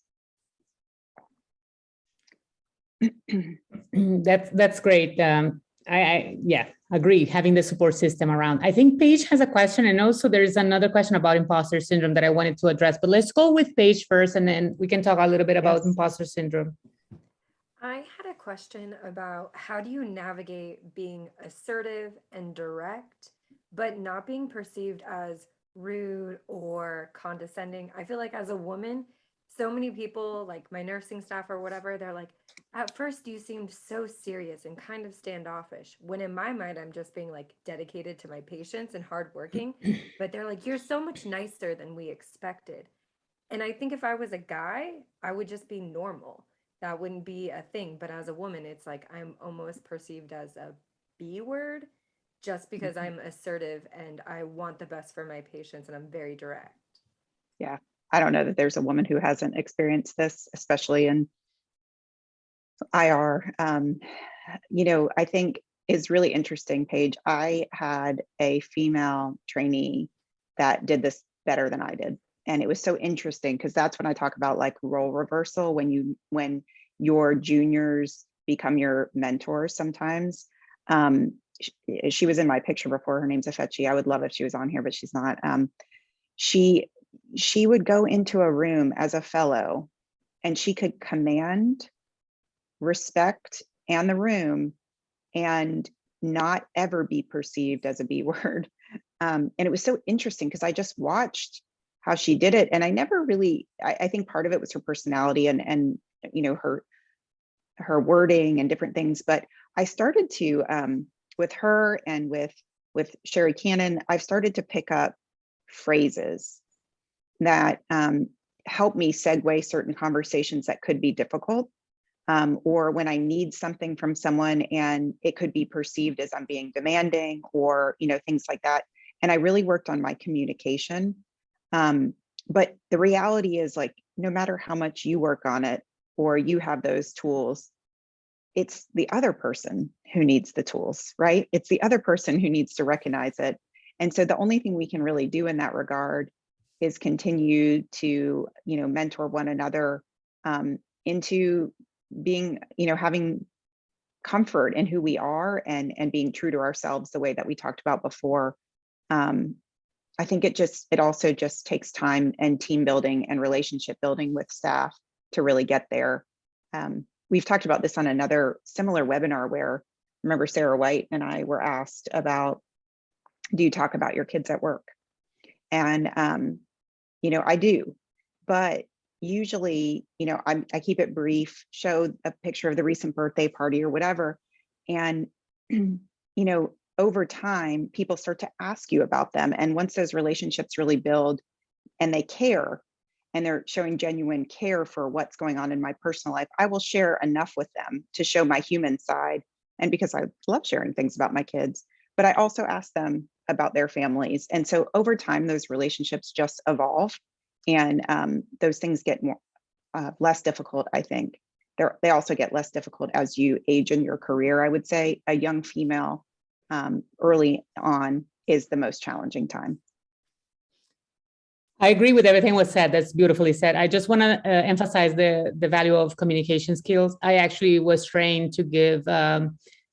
That's great. I agree. Having the support system around. I think Paige has a question, and also there is another question about imposter syndrome that I wanted to address. But let's go with Paige first, and then we can talk a little bit about imposter syndrome. I had a question about how do you navigate being assertive and direct, but not being perceived as rude or condescending. I feel like as a woman, so many people, like my nursing staff or whatever, they're like, at first you seemed so serious and kind of standoffish, when in my mind I'm just being like dedicated to my patients and hardworking. But they're like, you're so much nicer than we expected. And I think if I was a guy, I would just be normal. That wouldn't be a thing. But as a woman, it's like I'm almost perceived as a B word just because I'm assertive and I want the best for my patients and I'm very direct. Yeah, I don't know that there's a woman who hasn't experienced this, especially in IR. You know, I think is really interesting, Paige. I had a female trainee that did this better than I did. And it was so interesting because that's when I talk about like role reversal, when your juniors become your mentors sometimes. She was in my picture before. Her name's Afechi. I would love if she was on here, but she's not. She would go into a room as a fellow and she could command respect and the room and not ever be perceived as a B word. And it was so interesting because I just watched how she did it. And I never really, I think part of it was her personality and you know, her wording and different things. But I started to, with her and with Sherry Cannon, I've started to pick up phrases that help me segue certain conversations that could be difficult. Or when I need something from someone and it could be perceived as I'm being demanding or, you know, things like that. And I really worked on my communication. But the reality is, like, no matter how much you work on it or you have those tools, it's the other person who needs the tools, right? It's the other person who needs to recognize it. And so the only thing we can really do in that regard is continue to, you know, mentor one another into being, you know, having comfort in who we are and being true to ourselves the way that we talked about before. I think it also just takes time and team building and relationship building with staff to really get there. We've talked about this on another similar webinar where, remember, Sarah White and I were asked about, do you talk about your kids at work? And, you know, I do, but usually, you know, I keep it brief, show a picture of the recent birthday party or whatever. And, you know, over time, people start to ask you about them. And once those relationships really build and they care, and they're showing genuine care for what's going on in my personal life, I will share enough with them to show my human side. And because I love sharing things about my kids, but I also ask them about their families. And so over time, those relationships just evolve and those things get more less difficult, I think. They also get less difficult as you age in your career. I would say a young female early on is the most challenging time. I agree with everything was said. That's beautifully said. I just want to emphasize the value of communication skills. I actually was trained to give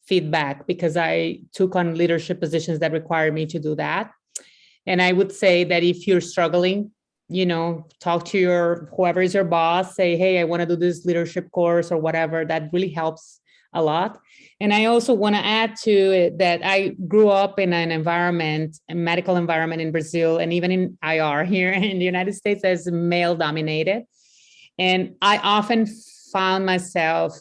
feedback because I took on leadership positions that required me to do that. And I would say that if you're struggling, you know, talk to whoever is your boss, say, hey, I want to do this leadership course or whatever. That really helps a lot. And I also want to add to it that I grew up in an environment, a medical environment in Brazil, and even in IR here in the United States, as male dominated. And I often found myself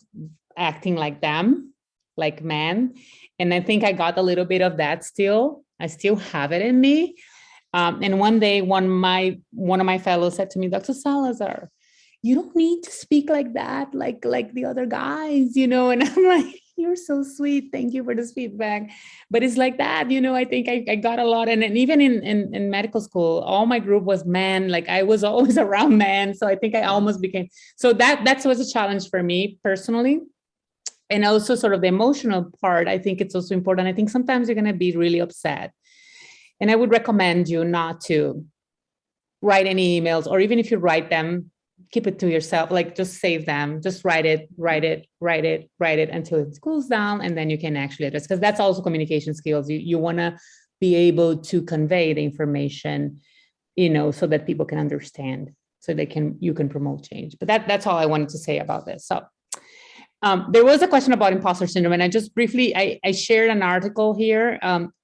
acting like them, like men. And I think I got a little bit of that still. I still have it in me. And one day, one of my fellows said to me, Dr. Salazar, you don't need to speak like that, like the other guys, you know? And I'm like, you're so sweet. Thank you for this feedback. But it's like that, you know, I think I got a lot. And even in medical school, all my group was men. Like I was always around men. So I think I almost became, so that was a challenge for me personally. And also sort of the emotional part, I think it's also important. I think sometimes you're going to be really upset. And I would recommend you not to write any emails, or even if you write them, keep it to yourself, like just save them, just write it until it cools down. And then you can actually address, because that's also communication skills. You want to be able to convey the information, you know, so that people can understand, so you can promote change. But that's all I wanted to say about this. So there was a question about imposter syndrome, and I just briefly, I shared an article here.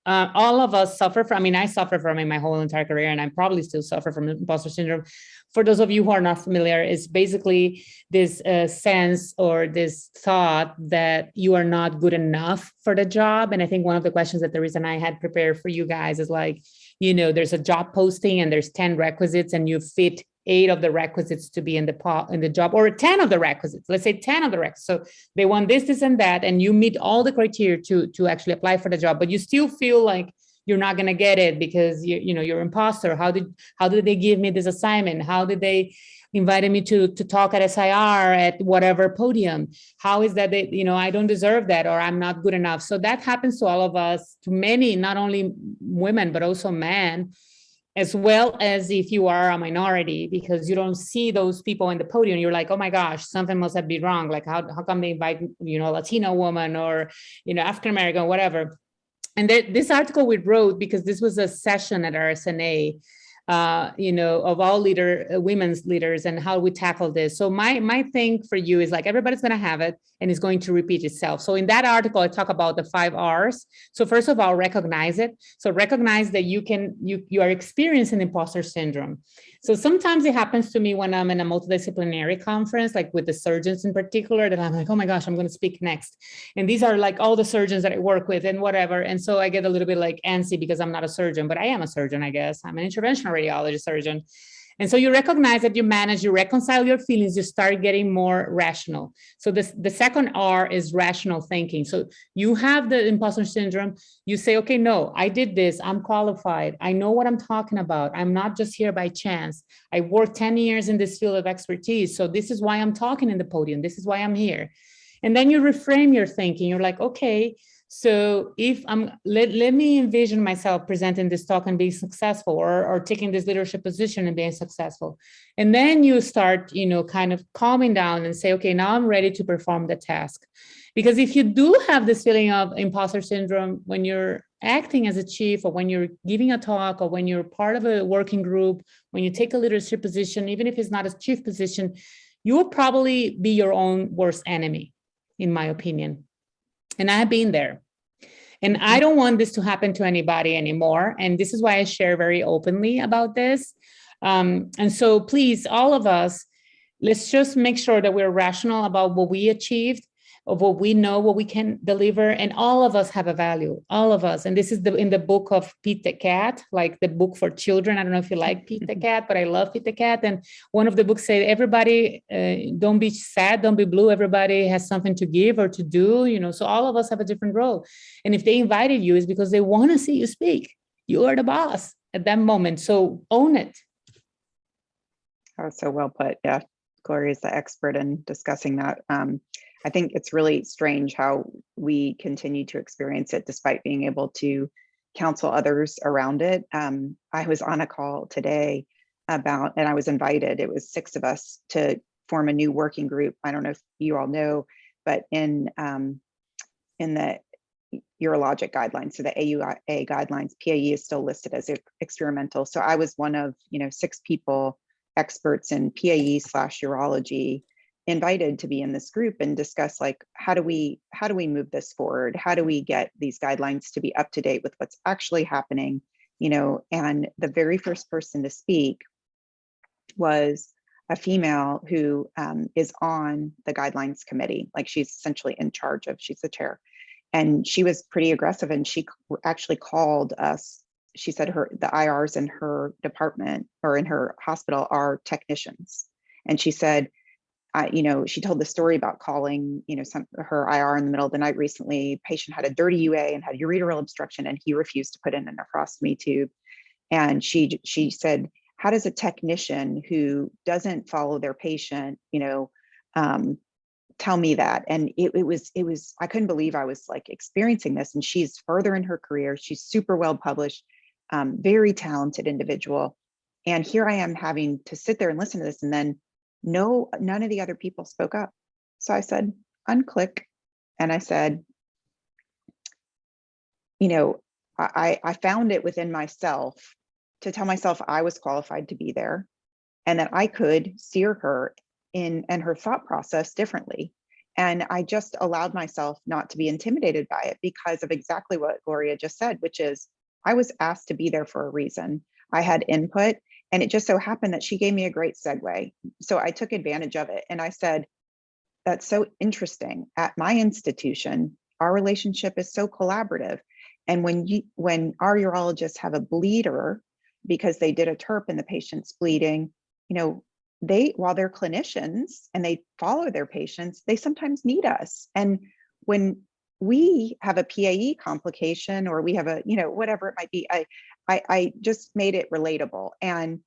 All of us suffer from, I mean, I suffer from it my whole entire career, and I probably still suffer from imposter syndrome. For those of you who are not familiar, it's basically this sense or this thought that you are not good enough for the job. And I think one of the questions that Theresa and I had prepared for you guys is like, you know, there's a job posting and there's 10 requisites and you fit 8 of the requisites to be in the job, or 10 of the requisites, let's say 10 of the requisites. So they want this, and that, and you meet all the criteria to actually apply for the job, but you still feel like you're not going to get it because you're imposter. How did they give me this assignment? How did they invited me to talk at SIR at whatever podium? How is that I don't deserve that, or I'm not good enough? So that happens to all of us, to many, not only women, but also men, as well as if you are a minority, because you don't see those people in the podium. You're like, oh my gosh, something must have been wrong. Like how come they invite, a Latino woman or, African-American, whatever. And this article we wrote because this was a session at RSNA, of all women's leaders, and how we tackle this. So my thing for you is like, everybody's going to have it and it's going to repeat itself. So in that article, I talk about the 5 R's. So first of all, recognize it. So recognize that you are experiencing imposter syndrome. So sometimes it happens to me when I'm in a multidisciplinary conference, like with the surgeons in particular, that I'm like, oh my gosh, I'm going to speak next. And these are like all the surgeons that I work with and whatever. And so I get a little bit like antsy because I'm not a surgeon, but I am a surgeon, I guess. I'm an interventional radiology surgeon. And so you recognize that you manage, you reconcile your feelings, you start getting more rational. So the second R is rational thinking. So you have the imposter syndrome, you say, okay, no, I did this, I'm qualified, I know what I'm talking about, I'm not just here by chance. I worked 10 years in this field of expertise, so this is why I'm talking in the podium, this is why I'm here. And then you reframe your thinking, you're like, okay, so if let me envision myself presenting this talk and being successful, or taking this leadership position and being successful. And then you start, kind of calming down and say, okay, now I'm ready to perform the task. Because if you do have this feeling of imposter syndrome when you're acting as a chief, or when you're giving a talk, or when you're part of a working group, when you take a leadership position, even if it's not a chief position, you will probably be your own worst enemy, in my opinion. And I've been there. And I don't want this to happen to anybody anymore. And this is why I share very openly about this. And so please, all of us, let's just make sure that we're rational about what we achieved, of what we know, what we can deliver. And all of us have a value, all of us. And this is in the book of Pete the Cat, like the book for children. I don't know if you like Pete the Cat, but I love Pete the Cat. And one of the books said, everybody, don't be sad, don't be blue. Everybody has something to give or to do, so all of us have a different role. And if they invited you, it's because they want to see you speak. You are the boss at that moment. So own it. Oh, so well put. Yeah. Gloria is the expert in discussing that. I think it's really strange how we continue to experience it despite being able to counsel others around it. I was on a call today and I was invited, it was 6 of us, to form a new working group. I don't know if you all know, but in the urologic guidelines, so the AUA guidelines, PAE is still listed as experimental. So I was one of 6 people, experts in PAE/urology, invited to be in this group and discuss, like, how do we move this forward? How do we get these guidelines to be up to date with what's actually happening? And the very first person to speak was a female who is on the guidelines committee. Like, she's essentially in charge of, she's the chair. And she was pretty aggressive, and she actually called us. She said the IRs in her department or in her hospital are technicians. And she said, she told the story about calling, her IR in the middle of the night recently. Patient had a dirty UA and had ureteral obstruction, and he refused to put in a nephrostomy tube. And she said, how does a technician who doesn't follow their patient, tell me that? And it was, I couldn't believe I was like experiencing this. And she's further in her career. She's super well published, very talented individual. And here I am having to sit there and listen to this. And then none of the other people spoke up. So I said, unclick. And I said, I found it within myself to tell myself I was qualified to be there, and that I could steer her in and her thought process differently. And I just allowed myself not to be intimidated by it because of exactly what Gloria just said, which is I was asked to be there for a reason. I had input, and it just so happened that she gave me a great segue. So I took advantage of it. And I said, that's so interesting. At my institution, our relationship is so collaborative. And when our urologists have a bleeder because they did a TURP and the patient's bleeding, while they're clinicians and they follow their patients, they sometimes need us. And when we have a PAE complication, or we have a, whatever it might be, I just made it relatable, and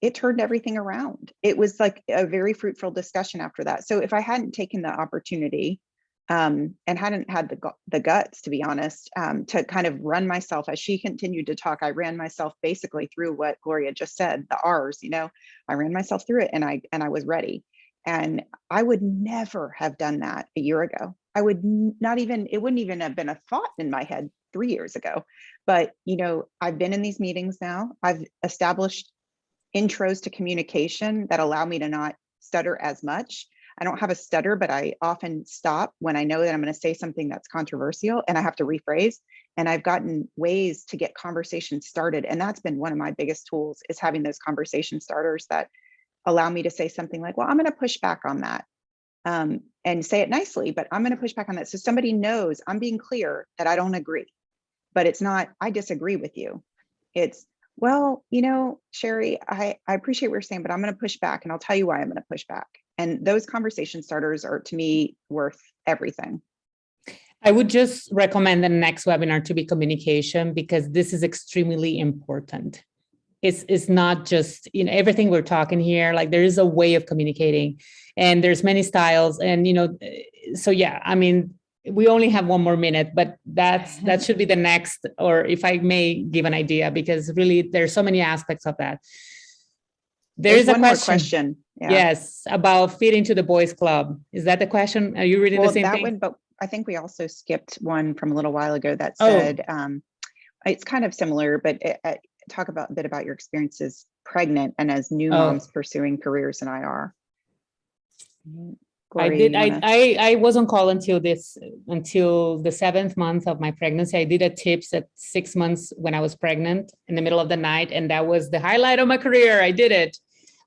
it turned everything around. It was like a very fruitful discussion after that. So if I hadn't taken the opportunity and hadn't had the guts, to be honest, to kind of run myself, as she continued to talk, I ran myself basically through what Gloria just said, the R's, I ran myself through it, and I was ready. And I would never have done that a year ago. I would not even, it wouldn't even have been a thought in my head 3 years ago. But, I've been in these meetings now. I've established intros to communication that allow me to not stutter as much. I don't have a stutter, but I often stop when I know that I'm going to say something that's controversial and I have to rephrase. And I've gotten ways to get conversations started. And that's been one of my biggest tools, is having those conversation starters that allow me to say something like, well, I'm going to push back on that, and say it nicely, but I'm going to push back on that. So somebody knows I'm being clear that I don't agree, but it's not, I disagree with you. It's, well, Sherry, I appreciate what you're saying, but I'm going to push back, and I'll tell you why I'm going to push back. And those conversation starters are, to me, worth everything. I would just recommend the next webinar to be communication, because this is extremely important. It's not just, everything we're talking here, like there is a way of communicating, and there's many styles, and, so yeah, I mean, we only have 1 more minute, but that should be the next, or if I may give an idea, because really there's so many aspects of that. There's one more question. Yeah. Yes, about fit into the boys club. Is that the question? Are you reading the same thing? One, but I think we also skipped one from a little while ago that said, it's kind of similar, but talk a bit about your experiences pregnant and as new moms pursuing careers in IR. Gloria, I was on call until the 7th month of my pregnancy. I did a TIPS at 6 months when I was pregnant in the middle of the night. And that was the highlight of my career. I did it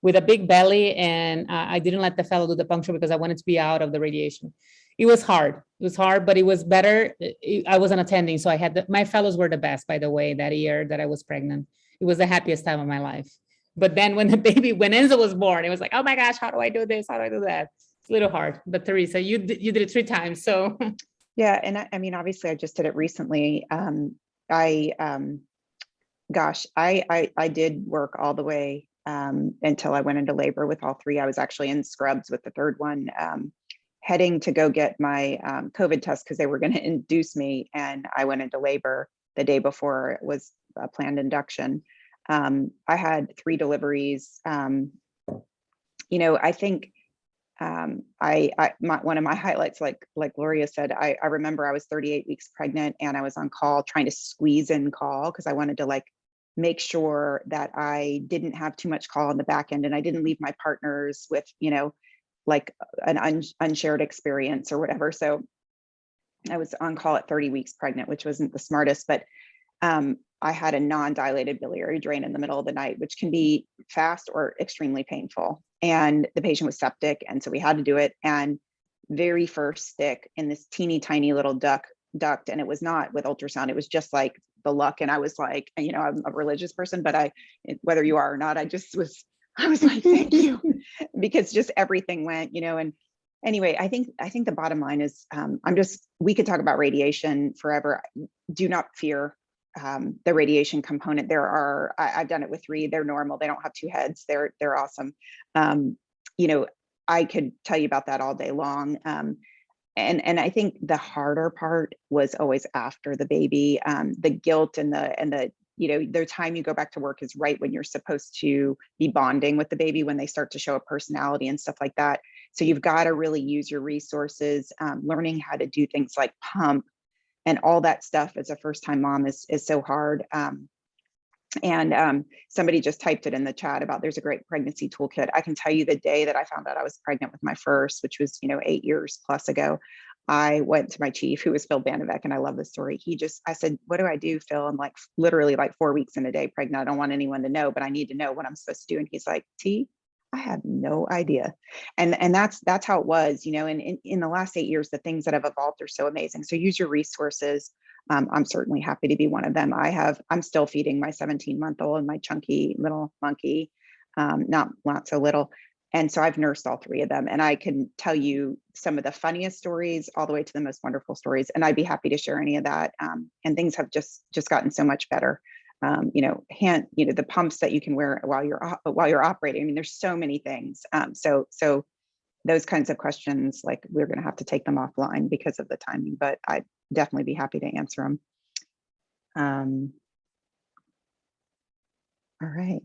with a big belly, and I didn't let the fellow do the puncture because I wanted to be out of the radiation. It was hard, but it was better. I wasn't attending. So I had my fellows were the best, by the way, that year that I was pregnant. It was the happiest time of my life. But then when when Enzo was born, it was like, oh my gosh, how do I do this? How do I do that? A little hard, but Theresa, you did it 3 times, so yeah. And I mean, obviously I just did it recently. I did work all the way until I went into labor with all 3. I was actually in scrubs with the 3rd one, heading to go get my COVID test because they were going to induce me, and I went into labor the day before it was a planned induction. I had 3 deliveries. I think one of my highlights, like Gloria said, I remember I was 38 weeks pregnant, and I was on call trying to squeeze in call because I wanted to make sure that I didn't have too much call on the back end, and I didn't leave my partners with, like an unshared experience or whatever. So I was on call at 30 weeks pregnant, which wasn't the smartest, but I had a non-dilated biliary drain in the middle of the night, which can be fast or extremely painful. And the patient was septic. And so we had to do it. And very first stick in this teeny tiny little duct. And it was not with ultrasound. It was just like the luck. And I was like, you know, I'm a religious person, but whether you are or not, I was like, thank you, because just everything went, you know. And anyway, I think the bottom line is, we could talk about radiation forever. Do not fear the radiation component. I've done it with 3, they're normal. They don't have 2 heads. They're awesome. You know, I could tell you about that all day long. And I think the harder part was always after the baby, the guilt and the, you know, the time you go back to work is right when you're supposed to be bonding with the baby, when they start to show a personality and stuff like that. So you've got to really use your resources, learning how to do things like pump and all that stuff as a first-time mom is so hard. And somebody just typed it in the chat about there's a great pregnancy toolkit. I can tell you the day that I found out I was pregnant with my first, which was, you know, 8 years plus ago, I went to my chief, who was Phil Bandevek, and I love this story. I said, what do I do, Phil? I'm like literally like 4 weeks in a day pregnant. I don't want anyone to know, but I need to know what I'm supposed to do. And he's like, T, I have no idea. And that's how it was, you know. And in the last 8 years, the things that have evolved are so amazing. So use your resources. I'm certainly happy to be one of them. I'm still feeding my 17-month-old and my chunky little monkey, not so little. And so I've nursed all 3 of them. And I can tell you some of the funniest stories all the way to the most wonderful stories. And I'd be happy to share any of that. And things have just gotten so much better. You know, the pumps that you can wear while you're operating. I mean, there's so many things. So those kinds of questions, like, we're going to have to take them offline because of the timing, but I'd definitely be happy to answer them. All right.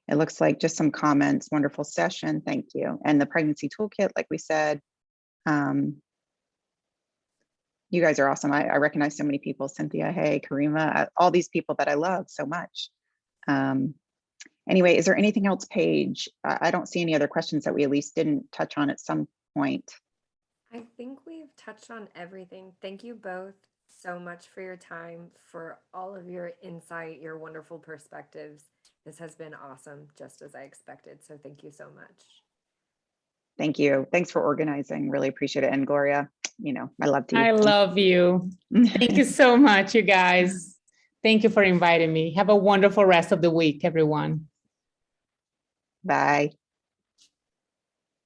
It looks like just some comments. Wonderful session. Thank you. And the pregnancy toolkit, like we said, you guys are awesome. I recognize so many people, Cynthia, hey, Karima, all these people that I love so much. Anyway, is there anything else, Paige? I don't see any other questions that we at least didn't touch on at some point. I think we've touched on everything. Thank you both so much for your time, for all of your insight, your wonderful perspectives. This has been awesome, just as I expected. So thank you so much. Thank you. Thanks for organizing. Really appreciate it. And Gloria, you know, I love you. I love you. Thank you so much, you guys. Thank you for inviting me. Have a wonderful rest of the week, everyone. Bye.